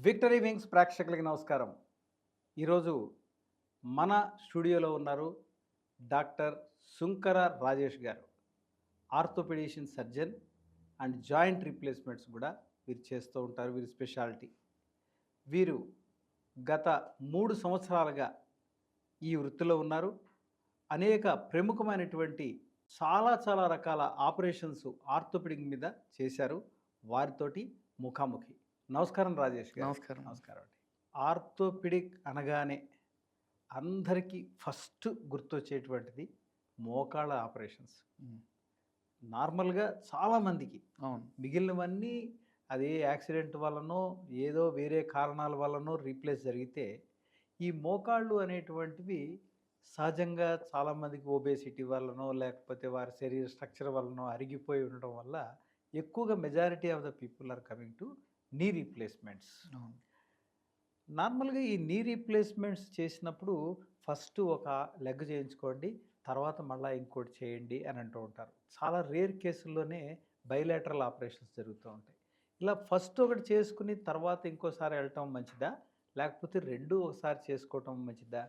Victory wings ప్రేక్షకులకి నమస్కారం. ఈరోజు మన స్టూడియోలో ఉన్నారు డాక్టర్ సుంకర రాజేష్ గారు. Orthopaedician surgeon and joint replacements కూడా వీరు చేస్తూ ఉంటారు. వీరి స్పెషాలిటీ. వీరు గత 3 సంవత్సరాలుగా ఈ వృత్తిలో ఉన్నారు. అనేక ప్రముఖమైనటువంటి చాలా రకాల ఆపరేషన్స్ ఆర్థోపెడిక్ మీద చేశారు. వారితోటి ముఖాముఖి. నమస్కారం రాజేష్ గారు. నమస్కారం. నమస్కారం అండి. ఆర్థోపెడిక్ అనగానే అందరికీ ఫస్ట్ గుర్తొచ్చేటువంటిది మోకాళ్ళ ఆపరేషన్స్. హ్మ్. నార్మల్‌గా చాలామందికి అవును. మిగిలినవన్నీ అదే యాక్సిడెంట్ వల్లనో, ఏదో వేరే కారణాల వల్లనో రీప్లేస్ జరిగితే, ఈ మోకాళ్ళు అనేటువంటివి సహజంగా చాలామందికి ఒబేసిటీ వల్లనో, లేకపోతే వారి శరీర స్ట్రక్చర్ వల్లనో అరిగిపోయి ఉండడం వల్ల ఎక్కువగా majority of the people are coming to knee replacements. అవును. నార్మల్‌గా ఈ నీ రీప్లేస్మెంట్స్ చేసినప్పుడు ఫస్ట్ ఒక లెగ్ చేయించుకోండి. తర్వాత మళ్ళా ఇంకోటి చేయండి అని అంటూ ఉంటారు. చాలా రేర్ కేసుల్లోనే బైలేటరల్ ఆపరేషన్స్ జరుగుతూ ఉంటాయి. ఇలా ఫస్ట్ ఒకటి చేసుకుని తర్వాత ఇంకోసారి వెళ్ళటం మంచిదా? లేకపోతే 2 ఒకసారి చేసుకోవటం మంచిదా?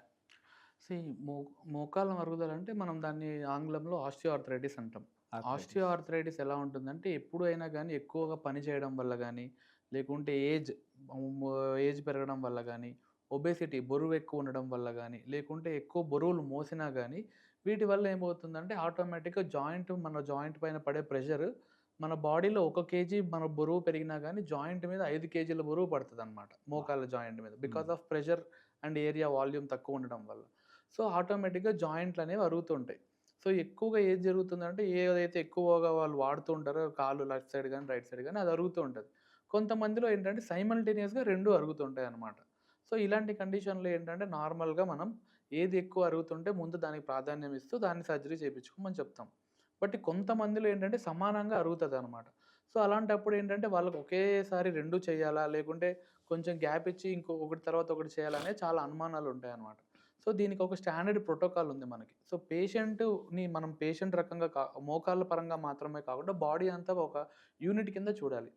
సీ మో మోకాళ్ళ అరుగుదల అంటే మనం దాన్ని ఆంగ్లంలో ఆస్టియోఆర్థరైటిస్ అంటాం. ఆర్థరైటిస్. ఆస్టియోఆర్థరైటిస్ ఎలా ఉంటుందంటే ఎప్పుడు అయినా గానీ ఎక్కువగా పని చేయడం వల్ల గానీ, లేకుంటే ఏజ్ పెరగడం వల్ల గానీ, ఒబేసిటీ బరువు ఎక్కువ ఉండడం వల్ల గానీ, లేకుంటే ఎక్కువ బరువులు మోసినా గానీ, వీటి వల్ల ఏమవుతుందంటే ఆటోమేటిక్‌గా మన జాయింట్ పైన పడే ప్రెషర్ మన బాడీలో 1 కేజీ మన బరువు పెరిగినా గానీ జాయింట్ మీద 5 కేజీల బరువు పడతదనమాట. అబ్బా! మోకాళ్ళ జాయింట్ మీద. హ్మ్. Because of pressure and area volume తక్కువ ఉండడం వల్ల. సో, ఆటోమేటిక్‌గా జాయింట్లనేవి అరుగుతుంటాయి. సో, ఎక్కువగా ఏది జరుగుతుందంటే, ఏదైతే ఎక్కువగా వాళ్ళు వాడుతూ ఉంటారో కాళ్ళు లెఫ్ట్ సైడ్ గాని, రైట్ సైడ్ గాని అది అరుగుతూ ఉంటది. కొంతమందిలో ఏంటంటే సైమల్టేనియస్‌గా 2 అరుగుతుంటాయన్నమాట. సో, ఇలాంటి కండిషన్‌లో ఏంటంటే నార్మల్‌గా మనం ఏది ఎక్కువ అరుగుతుంటే ముందు దానికి ప్రాధాన్యం ఇస్తూ దాన్ని సర్జరీ చేపించుకోమని చెప్తాం. బట్ కొంతమందిలో ఏంటంటే సమానంగా అరుగుతదనమాట. సో, అలాంటప్పుడు ఏంటంటే వాళ్ళకి ఒకేసారి 2 చేయాలా? లేకుంటే కొంచెం గ్యాప్ ఇచ్చి ఒకటి తర్వాత ఒకటి చేయాలా? అనేది చాలా అనుమానాలుంటాయన్నమాట. సో, దీనికి ఒక స్టాండర్డ్ ప్రోటోకాల్ ఉంది మనకి. సో, మనం పేషెంట్ రకంగా మోకాళ్ళ పరంగా మాత్రమే కాకుండా బాడీ అంతా ఒక యూనిట్ కింద చూడాలి.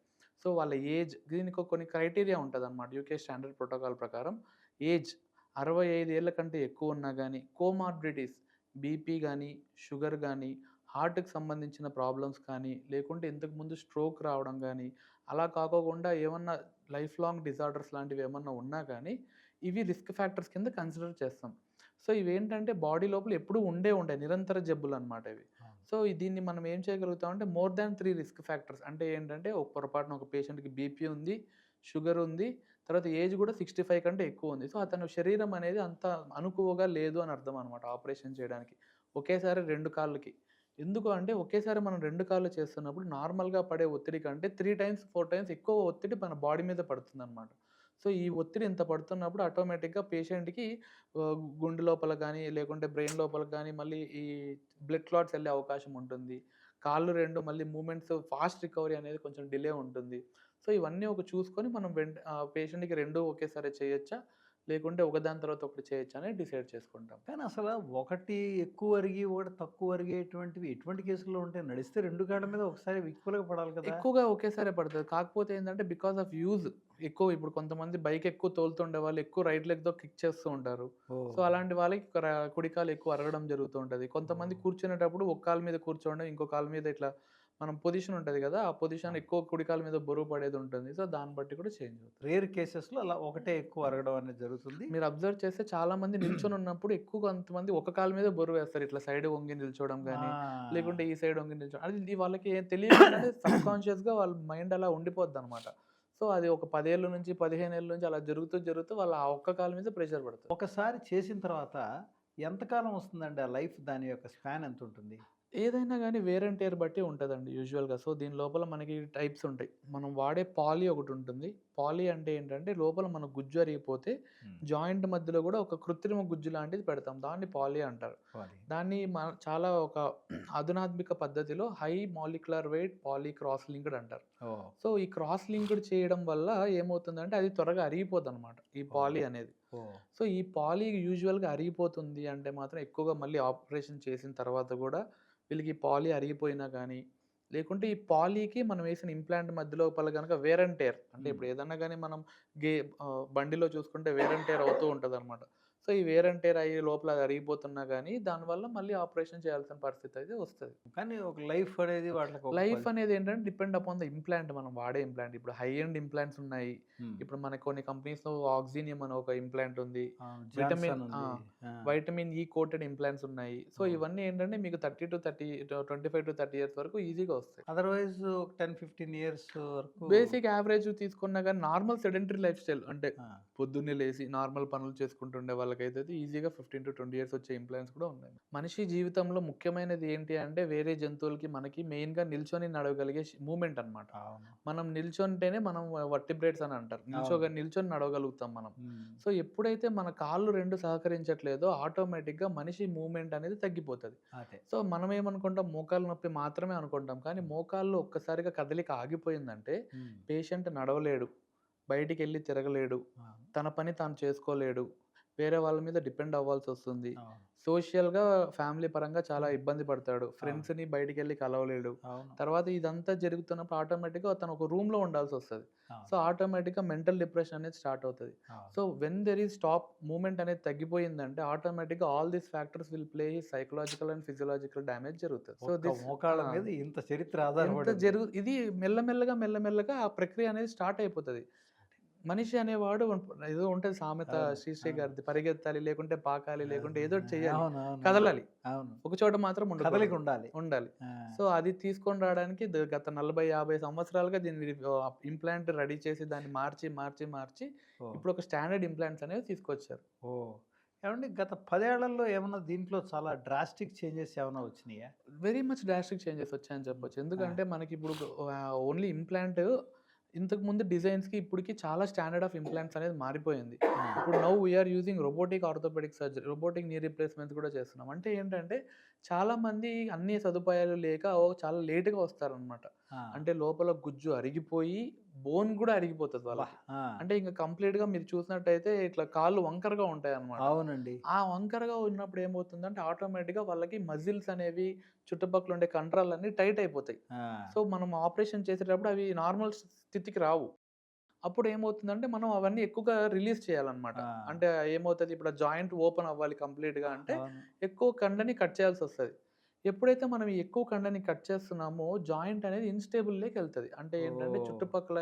సో, వాళ్ళ ఏజ్ దీనికి కొన్ని క్రైటీరియా ఉంటదనమాట. యూకే స్టాండర్డ్ ప్రోటోకాల్ ప్రకారం ఏజ్ 65 ఏళ్ల కంటే ఎక్కువ ఉన్నా గానీ, కోమార్బిడిటీస్ బీపీ గానీ, షుగర్ గానీ, హార్ట్‌కి సంబంధించిన ప్రాబ్లమ్స్ కానీ, లేకుంటే ఇంతకుముందు స్ట్రోక్ రావడం గానీ, అలా కాకోకుండా ఏమన్నా లైఫ్ లాంగ్ డిజార్డర్స్ లాంటివేమన్నా ఉన్నా గానీ, ఇవి రిస్క్ ఫ్యాక్టర్స్ కింద కన్సిడర్ చేస్తాం. సో, ఇవేంటంటే బాడీ లోపల ఎప్పుడూ ఉంటాయి. నిరంతర జబ్బులనమాట ఇవి. అవును. సో, దీన్ని మనం ఏం చేయగలుగుతామంటే మోర్ థాన్ 3 రిస్క్ ఫ్యాక్టర్స్ అంటే ఏంటంటే, ఒక పొరపాటున ఒక పేషెంట్‌కి బీపీ ఉంది, షుగర్ ఉంది, తర్వాత ఏజ్ కూడా 65 కంటే ఎక్కువుంది. సో, అతని శరీరం అనేది అంత అనుకువగా లేదు అని అర్థం అనమాట ఆపరేషన్ చేయడానికి. ఒకేసారి 2 కాళ్ళకి. ఎందుకు అంటే ఒకేసారి మనం 2 కాళ్ళు చేస్తున్నప్పుడు నార్మల్‌గా పడే ఒత్తిడి కంటే 3 టైమ్స్, 4 టైమ్స్ ఎక్కువ ఒత్తిడి మన బాడీ మీద పడుతుందనమాట. సో, ఈ ఒత్తిడి ఇంత పడుతున్నప్పుడు ఆటోమేటిక్‌గా పేషెంట్‌కి గుండె లోపల గానీ, లేకుంటే బ్రెయిన్ లోపల గానీ, మళ్ళీ ఈ బ్లడ్ క్లాట్స్ ఎళ్ళే అవకాశం ఉంటుంది. కాళ్ళు 2 మళ్ళీ మూవ్‌మెంట్స్ ఫాస్ట్ రికవరీ అనేది కొంచెం డిలే ఉంటుంది. సో, ఇవన్నీ చూసుకొని మనం పేషెంట్‌కి 2 ఒకేసారి చేయొచ్చా? లేకుంటే ఒకదాని తర్వాత ఒకటి చేయొచ్చా అనేది డిసైడ్ చేసుకుంటాం. కానీ అసల ఒకటి ఎక్కువ అరిగి, ఒకటి తక్కువ అరిగేటువంటివి ఎటువంటి కేసుల్లో ఉంటాయి? నడిస్తే 2 కాళ్ళ మీద ఒకసారి ఈక్వల్‌గా పడాలి కదా! ఎక్కువగా ఒకేసారే పడతది. కాకపోతే ఏందంటే బికాస్ ఆఫ్ ఎక్కువ ఇప్పుడు కొంతమంది బైక్ ఎక్కువ తోలుతుండే వాళ్ళు ఎక్కువ రైట్ లెగ్‌తో కిక్ చేస్తూ ఉంటారు. సో, ఓహ్! అలాంటి వాళ్ళకి కుడి కాలు ఎక్కువ అరగడం జరుగుతూ ఉంటది. కొంతమంది ఓహ్! కూర్చునేటప్పుడు ఒక కాలు మీద కూర్చోవడం, ఇంకో కాలు మీద ఇట్లా మనం పొజిషన్ ఉంటది గదా! ఆ పొజిషన్ అవును. ఎక్కువ కుడి కాలు మీద బరువు పడేది ఉంటుంది. సో, దాన్ని బట్టి కూడా చేంజ్ అవుతది. రేర్ కేసెస్‌లో అలా ఒకటే ఎక్కువ అరగడం అనేది జరుగుతుంది. మీరు అబ్జర్వ్ చేస్తే చాలా మంది నిల్చొనున్నప్పుడు ఎక్కువ కొంతమంది ఒక కాలు మీద బరువేస్తారు. ఇట్లా సైడ్ వంగి నిల్చోవడం గాని, ఆ! లేకుంటే ఈ సైడ్ వంగి నిల్చోవడం. అది వాళ్ళకి తెలియకుండానే సబ్‌కాన్షియస్‌గా వాళ్ళ మైండ్ అలా ఉండిపోద్దనమాట. సో, అది ఒక 10 ఏళ్ల నుంచి, 15 ఏళ్ల నుంచి అలా జరుగుతూ వాళ్ళ ఆ ఒక్క కాలు మీద ప్రెషర్ పడతది. ఒకసారి చేసిన తర్వాత ఎంతకాలం వస్తుందండి? ఆ లైఫ్ దాని యొక్క స్పాన్ ఎంతుంటుంది? ఏదైనా గాని వేర్ అండ్ టేర్ బట్టి ఉంటదండి యూజువల్‌గా. సో, దీని లోపల మనకి టైప్స్ ఉంటాయి. మనం వాడే పాలీ ఒకటుంటుంది. పాలీ అంటే ఏంటంటే, లోపల మన గుజ్జు అరిగిపోతే హ్మ్. జాయింట్ మధ్యలో గూడా ఒక కృత్రిమ గుజ్జు లాంటిది పెడతాం. దాన్ని పాలీ అంటారు. పాలీ. దాన్ని చాలా ఒక అధునాత్మిక పద్ధతిలో high molecular weight poly cross linked అంటారు. ఓహ్! సో, ఈ క్రాస్ లింక్డ్ చేయడం వల్ల ఏమవుతుందంటే, అది త్వరగా అరిగిపోద్దనమాట. ఈ ఓహ్! పాలీ అనేది. ఓహ్! సో, ఈ పాలీ యూజువల్‌గా అరిగిపోతుంది అంటే మాత్రం ఎక్కువగా మళ్ళీ ఆపరేషన్ చేసిన తర్వాత గూడా వీళ్ళకి పాలీ అరిగిపోయినా గానీ, లేకుంటే ఈ పాలీకి మనం వేసిన ఇంప్లాంట్ మధ్య లోపల గనక వేర్ అండ్ టేర్ అంటే ఇప్పుడు ఏదన్నా గానీ మనం బండిలో చూసుకుంటే వేర్ అండ్ టేర్ అవుతూ ఉంటదనమాట. సో, ఈ వేర్ అండ్ టేర్ అయ్యి లోపల అది అరిగిపోతున్నా గానీ దానివల్ల మళ్ళీ ఆపరేషన్ చేయాల్సిన పరిస్థితి అయితే వస్తది. కానీ ఒక లైఫ్ అనేది వాళ్ళకి ఒక లైఫ్ అనేది ఏంటంటే డిపెండ్ అపాన్ ద ఇంప్లాంట్ మనం వాడే ఇంప్లాంట్. ఇప్పుడు హై ఎండ్ ఇంప్లాంట్స్ ఉన్నాయి. ఇప్పుడు మనకి కొన్ని కంపెనీస్‌లో ఆక్సినియం అని ఒక ఇంప్లాంట్ ఉంది. విటమిన్ జాన్సన్ ఉంది. ఆ! వైటమిన్ ఈ కోటెడ్ ఇంప్లాంట్స్ ఉన్నాయి. సో, ఓహ్! ఇవన్నీ ఏంటంటే మీకు 25-30 ఇయర్స్ వరకు ఈజీగా వస్తాయి. అదర్‌వైజ్ ఒక 10, 15 ఇయర్స్ వరకు బేసిక్ యావరేజ్ తీసుకున్నా గానీ నార్మల్ సెడెంటరీ లైఫ్ స్టైల్ అంటే ఆ! పొద్దున్నే లేసి నార్మల్ పనులు చేసుకుంటుండే వాళ్ళకైతే ఈజీగా 15-20 ఇయర్స్ వచ్చే ఇంప్లాంట్స్ కూడా ఉన్నాయి. మనిషి జీవితంలో ముఖ్యమైనది ఏంటి అంటే వేరే జంతువులకి మనకి మెయిన్‌గా నిల్చొని నడవగలిగే మూవ్‌మెంట్ అన్నమాట. అవును. మనం నిల్చుంటేనే మనం వర్టిబ్రేట్స్ అని అంటారు. అవును. నిల్చొని నడవగలుగుతాం మనం. హ్మ్. సో, ఎప్పుడైతే మన కాళ్ళు 2 సహకరించట్లేదో ఆటోమేటిక్‌గా మనిషి మూవ్‌మెంట్ అనేది తగ్గిపోతది. అదే. సో, మనం ఏమనుకుంటాం మోకాలు నొప్పి మాత్రమే అనుకుంటాం. కానీ మోకాళ్ళు ఒక్కసారిగా కదలిక ఆగిపోయిందంటే హ్మ్. పేషెంట్ నడవలేడు. బయటికెళ్ళి తిరగలేడు. అవును. తన పని తాను చేసుకోలేడు. వేరే వాళ్ళ మీద డిపెండ్ అవ్వాల్సొస్తుంది. అవును. సోషల్‌గా ఫ్యామిలీ పరంగా చాలా హ్మ్. ఇబ్బంది పడతాడు. అవును. ఫ్రెండ్స్‌ని బయటికెళ్ళి కలవలేడు. అవును. తర్వాత ఇదంతా జరుగుతున్నప్పుడు ఆటోమేటిక్‌గా తను ఒక రూమ్‌లో ఉండాల్సొస్తది. సో, అవును. ఆటోమేటిక్‌గా మెంటల్ డిప్రెషన్ అనేది స్టార్ట్ అవుతది. అవును. So, when there is stop movement అనేది తగ్గిపోయిందంటే ఆటోమేటిక్‌గా all these factors will play psychological and physiological damage జరుగుతది. సో, ఒక్క మోకాళ్ళ ఆ! మీద ఇంత చరిత్ర ఎంత ఆధారపడి ఉంది. ఇది మెల్లమెల్లగా ఆ ప్రక్రియ అనేది స్టార్ట్ అయిపోతది. మనిషి అనేవాడు ఏదో ఉంటది సామెత అవును. శ్రీశ్రీ అవును. గారిది. పరిగెత్తాలి, లేకుంటే పాకాలి, లేకుంటే ఏదో ఒకటి చెయ్యాలి. అవునవును. కదలాలి. అవును. ఒక చోట మాత్రం కదలిక ఉండకూడదు. ఉండాలి. ఉండాలి. ఆ! సో, అది తీసుకొని రావడానికి గత 40, 50 సంవత్సరాలుగా దీన్ని ఇంప్లాంట్ రెడీ చేసి దాన్ని మార్చి ఓహ్! ఇప్పుడు ఒక స్టాండర్డ్ ఇంప్లాంట్స్ అనేవి తీసుకొచ్చారు. ఓహ్! ఏవండీ గత 10 ఏళ్లలో ఏమన్నా దీంట్లో చాలా డ్రాస్టిక్ చేంజెస్ ఏమన్నా వచ్చినాయా? వెరీ మచ్ డ్రాస్టిక్ చేంజెస్ వచ్చాయని హ్మ్. చెప్పొచ్చు. ఆ! ఎందుకంటే మనకిప్పుడు ఓన్లీ ఇంప్లాంట్ ఇంతకుముందు డిజైన్స్‌కి ఇప్పటికి చాలా స్టాండర్డ్ ఆఫ్ ఇంప్లాంట్స్ అనేది మారిపోయింది. ఆ! ఇప్పుడు now we are using robotic orthopedic surgery, robotic knee replacements కూడా చేస్తున్నాం. అంటే ఏంటంటే చాలామంది అన్ని సదుపాయాలు లేక చాలా లేట్‌గా వస్తారనమాట. ఆ! అంటే లోపల గుజ్జు అరిగిపోయి బోన్ కూడా అరిగిపోతది అబ్బా! వాళ్ళకి. ఆ! అంటే ఇంక కంప్లీట్‌గా మీరు చూసినట్టయితే ఇట్లా కాళ్ళు వంకరగా ఉంటాయన్నమాట. అవునండి. ఆ వంకరగా ఉన్నప్పుడు ఏమవుతుందంటే ఆటోమేటిక్‌గా వాళ్ళకి మజిల్స్ అనేవి చుట్టుపక్కల ఉండే కండరాలన్నీ టైట్ అయిపోతాయి. ఆ! సో, మనం ఆపరేషన్ చేసేటప్పుడు అవి నార్మల్ స్థితికి రావు. అప్పుడు ఏమవుతుందంటే మనం అవన్నీ ఎక్కువగా రిలీజ్ చేయాలన్నమాట. ఆ! అంటే ఏమవుతది ఇప్పుడు ఆ జాయింట్ ఓపెన్ అవ్వాలి కంప్లీట్‌గా అంటే అవును. ఎక్కువ కండని కట్ చేయాల్సొస్తది. ఎప్పుడైతే మనం ఈ ఎక్కువ కండని కట్ చేస్తున్నామో జాయింట్ అనేది ఇన్‌స్టేబుల్‌లోకెళ్తది. అంటే ఏంటంటే ఓహ్! చుట్టుపక్కల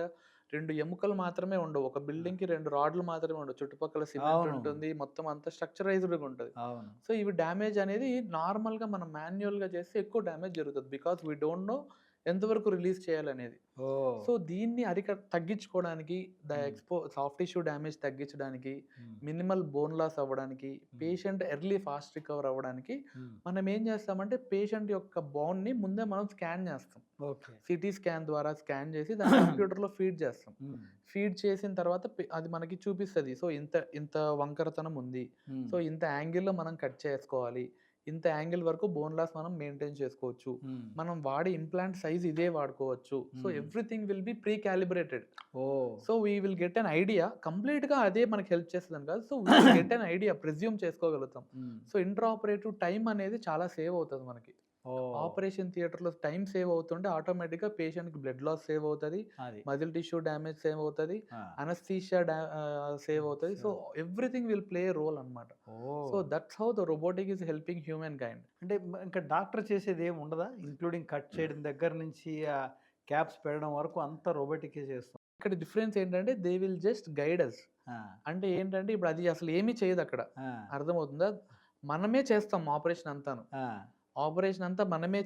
2 ఎముకలు మాత్రమే ఉండవు. ఒక ఆ! బిల్డింగ్‌కి 2 రాడ్‌లు మాత్రమే ఉండవు. చుట్టుపక్కల సిమెంట్ అవును. ఉంటుంది. మొత్తం అంతా స్ట్రక్చరైజ్డ్‌గా ఉంటది. అవును. సో, ఇవి డ్యామేజ్ అనేది నార్మల్‌గా మనం మాన్యుయల్‌గా చేస్తే ఎక్కువ డ్యామేజ్ జరుగుతది. బికాజ్ వి డోంట్ నో ఎంతవరకు రిలీజ్ చేయాలనేది. ఓహ్! సో, దీన్ని తగ్గించుకోవడానికి హ్మ్. సాఫ్ట్ టిష్యూ డ్యామేజ్ తగ్గించడానికి, హ్మ్. మినిమల్ బోన్ లాస్ అవ్వడానికి, హ్మ్. పేషెంట్ ఎర్లీ ఫాస్ట్ రికవర్ అవ్వడానికి హ్మ్. మనం ఏం చేస్తామంటే పేషెంట్ యొక్క బోన్‌ని ముందే మనం స్కాన్ చేస్తాం. ఓకే. సిటీ స్కాన్ ద్వారా స్కాన్ చేసి దాన్ని కంప్యూటర్‌లో ఫీడ్ చేస్తాం. హ్మ్. ఫీడ్ చేసిన తర్వాత అది మనకి చూపిస్తది. సో, ఇంత ఇంత వంకరతనం ఉంది. హ్మ్. సో, ఇంత యాంగిల్‌లో మనం కట్ చేసుకోవాలి. ఇంత యాంగిల్ వరకు బోన్ లాస్ మనం మెయింటైన్ చేసుకోవచ్చు. హ్మ్. మనం వాడే ఇంప్లాంట్ సైజ్ ఇదే వాడుకోవచ్చు. So, hmm. Everything will be pre calibrated. Oh! So, we will get an idea. కంప్లీట్‌గా అదే మనకు హెల్ప్ చేస్తదని కాదు. So, we will get an idea. Presume చేసుకోగలుగుతాం. Hmm. So, intra operative time అనేది చాలా సేవ్ అవుతది మనకి. ఓహ్! ఆపరేషన్ థియేటర్‌లో టైమ్ సేవ్ అవుతుంటే ఆటోమేటిక్‌గా పేషెంట్‌కి బ్లడ్ లాస్ సేవ్ అవుతది. అది. మజిల్ టిష్యూ డ్యామేజ్ సేవ్ అవుతది. ఆ! అనస్థీషియా సేవ్ అవుతది. So, so everything will play a role అన్నమాట. So, oh! That's how the robotic is helping humankind. అంటే ఇంకా డాక్టర్ చేసేదేమి ఉండదా? ఇంక్లూడింగ్ కట్ చేయడం దగ్గర నుంచి క్యాప్స్ పెట్టడం వరకు అంతా రోబోటికే చేస్తుంది. ఇక్కడ డిఫరెన్స్ ఏంటంటే they will just guide us. ఆ! అంటే ఏంటంటే ఇప్పుడు అది అసలు ఏమీ చేయదక్కడ. ఆ! అర్థమవుతుందా? మనమే చేస్తాం ఆపరేషన్ అంతాను. ఆ! ఆపరేషన్ అంతా మనమే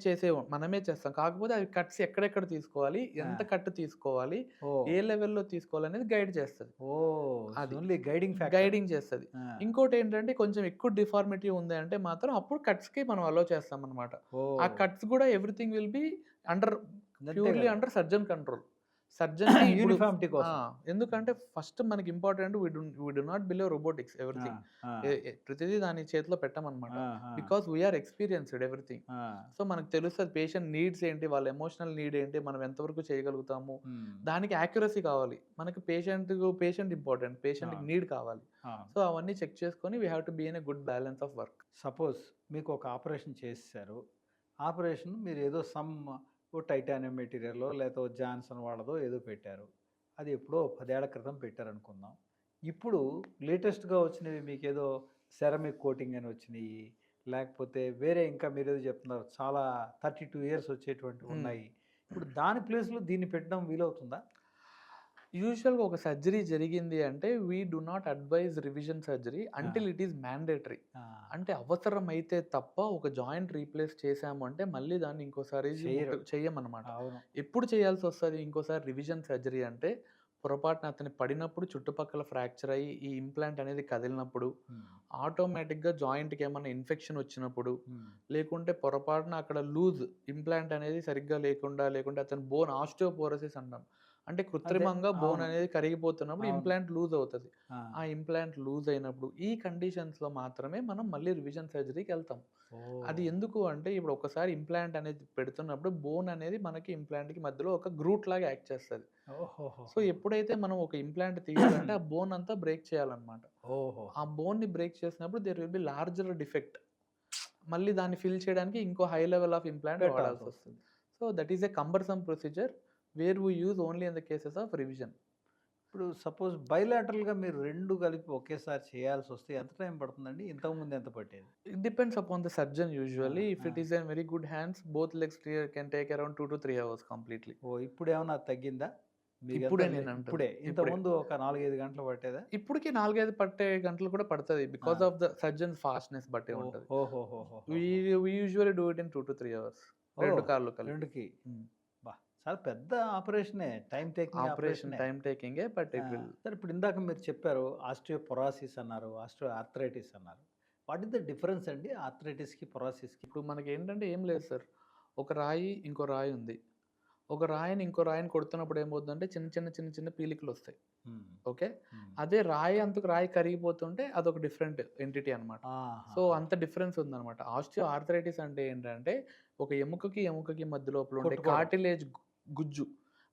చేస్తాం. కాకపోతే అవి కట్స్ ఎక్కడెక్కడ తీసుకోవాలి? ఆ! ఎంత కట్ తీసుకోవాలి? ఓహ్! ఏ లెవెల్‌లో తీసుకోవాలనేది గైడ్ చేస్తది. ఓహ్! ఇట్స్ అది. Only guiding factor. గైడింగ్ చేస్తది. ఆ! ఇంకోటేంటంటే కొంచెం ఎక్కువ డిఫార్మిటీ ఉంది అంటే మాత్రం అప్పుడు కట్స్‌కి మనం అలో చేస్తామనమాట. ఆ ఓహ్! కట్స్ గూడా ఎవ్రీథింగ్ విల్ బి అండర్ అంతే ప్యూర్‌లీ గదా! Under surgeon control. సర్జన్‌కి ఇప్పుడు యూనిఫార్మిటీ ఆ! కోసం. ఎందుకంటే ఫస్ట్ మనకి important we do not believe robotics ah! Everything. ఆ! ప్రతిదీ దాని చేతిలో పెట్టమనమాట. ఆ! ఆ! Because we are experienced everything. ఆ! సో, మనకు తెలుస్తది పేషెంట్ నీడ్స్ ఏంటి? వాళ్ళ ఎమోషనల్ నీడ్ ఏంటి? మనం ఎంతవరకు చేయగలుగుతాము? హ్మ్. దానికి యాక్యురసీ కావాలి. మనకి పేషెంట్ ఇంపార్టెంట్. పేషెంట్‌కి అవును. నీడ్ కావాలి. అవును. సో, అవన్నీ చెక్ చేసుకొని we have to be in a good balance of work. Suppose మీకు ఒక ఆపరేషన్ చేసేసారు. ఆపరేషన్ మీరేదో ఓ టైటానియం మెటీరియలో లేకపోతే ఓ జాన్సన్ వాళ్ళదో ఏదో పెట్టారు. అది ఎప్పుడో 10 ఏళ్ల క్రితం పెట్టారనుకుందాం. ఇప్పుడు లేటెస్ట్‌గా వచ్చినవి మీకేదో సెరామిక్ కోటింగ్ అని వచ్చినియి. లేకపోతే వేరే ఇంకా మీరేదో చెప్తున్నారు. చాలా 32 ఇయర్స్ వచ్చేటువంటివి హ్మ్. ఉన్నాయి. ఇప్పుడు దాని ప్లేస్‌లో దీన్ని పెట్టడం వీలవుతుందా? యూజువల్‌గా ఒక సర్జరీ జరిగింది అంటే we do not advise revision surgery ఆ! Until it is mandatory. ఆ! అంటే అవసరమైతే తప్ప ఒక జాయింట్ రీప్లేస్ చేశాము అంటే మళ్ళీ దాన్ని ఇంకోసారి చెయ్యరు. చెయ్యమనమాట. అవును. ఎప్పుడు చేయాల్సొస్తది ఇంకోసారి రివిజన్ సర్జరీ అంటే పొరపాటున అతను పడినప్పుడు చుట్టుపక్కల ఫ్రాక్చర్ అయ్యి ఈ ఇంప్లాంట్ అనేది కదిలినప్పుడు, హ్మ్. ఆటోమేటిక్‌గా జాయింట్‌కి ఏమన్నా ఇన్ఫెక్షన్ వచ్చినప్పుడు, హ్మ్. లేకుంటే పొరపాటున అక్కడ లూజ్ ఇంప్లాంట్ అనేది సరిగ్గా లేకుంటే అతని బోన్ ఆస్టియోపోరోసిస్ అంటాం. అంటే అదే. కృత్రిమంగా బోన్ అవును. అనేది కరిగిపోతున్నప్పుడు అవును. ఇంప్లాంట్ లూజ్ అవుతది. ఆ! ఆ ఇంప్లాంట్ లూజ్ అయినప్పుడు ఈ కండిషన్స్‌లో మాత్రమే మనం మళ్ళీ రివిజన్ సర్జరీకెళ్తాం. అది ఓహ్! ఎందుకు అంటే ఇప్పుడు ఒకసారి ఇంప్లాంట్ అనేది పెడుతున్నప్పుడు బోన్ అనేది మనకి ఇంప్లాంట్‌కి మధ్యలో ఒక గ్రూట్ లాగా యాక్ట్ చేస్తది. సో, ఓహోహోహో! ఎప్పుడైతే మనం ఒక ఇంప్లాంట్ తీయాలంటే ఆ బోన్ అంతా బ్రేక్ చేయాలన్నమాట. ఆ ఓహోహో! బోన్‌ని బ్రేక్ చేసినప్పుడు there will be larger defect. మళ్ళీ దాన్ని ఫిల్ చేయడానికి ఇంకో హై లెవెల్ ఆఫ్ ఇంప్లాంట్ వాడాల్సొస్తది. పెట్టాల్సొస్తుంది. So, that is a cumbersome procedure where we use only in the cases of revision. ఇప్పుడు సపోజ్ బైలాటరల్‌గా మీరు 2 కలిపి ఒకేసారి చేయాల్సొస్తే ఎంత టైం పడుతుందండి? ఇంతకుముందు ఎంత పట్టేది? It depends upon the surgeon ah! Usually. If ah! It is in very good hands both legs can take around 2-3 hours completely. ఓహ్! ఇప్పుడేమన్నా తగ్గిందా? మీకెంత ఇప్పుడే నేనంటుంది. ఇప్పుడే. ఇప్పుడే. ఇంతకుముందు ఒక 4, 5 గంటలు పట్టేదా? ఇప్పటికి 4, 5 పట్టే గంటలు కూడా పడతది. ఆ! Because of the surgeon's fastness బట్టే ఓహ్! ఉంటది. వి ఓహోహోహోహోహో! We usually do it in 2-3 hours. 2 ఓహ్! కాళ్ళు కలిపి. 2కి. హ్మ్. అబ్బా! చాలా పెద్ద ఆపరేషనే. టైమ్ టేకింగ్ ఆపరేషన్ ఆపరేషనే. టైమ్ టేకింగే బట్ ఆ! ఇట్ విల్ సరే ఇప్పుడు ఇందాక మీరు చెప్పారు ఆస్టియోపొరాసిస్ అన్నారు. ఆర్థరైటిస్ అన్నారు. వాట్ ఈస్ ద డిఫరెన్స్ అండి ఆర్థరైటిస్‌కి, పొరాసిస్‌కి? ఇప్పుడు మనకేంటంటే ఏం లేదు సార్. ఒక రాయి, ఇంకో రాయి ఉంది. ఒక రాయిని ఇంకో రాయిని కొడుతున్నప్పుడు ఏమవుద్దంటే చిన్న చిన్న పీలికలొస్తాయి. హ్మ్. ఓకే. హ్మ్. అదే రాయి అంతకు రాయి కరిగిపోతుంటే అదొక డిఫరెంట్ ఎంటిటీ అనమాట. సో, ఆహాహా! అంత డిఫరెన్స్ ఉందనమాట. ఆస్టియో ఆర్థరైటిస్ అంటే ఏంటంటే, ఒక ఎముకకి మధ్య లోపల ఉండే కొట్టుకోవడం. కార్టిలేజ్ గుజ్జు.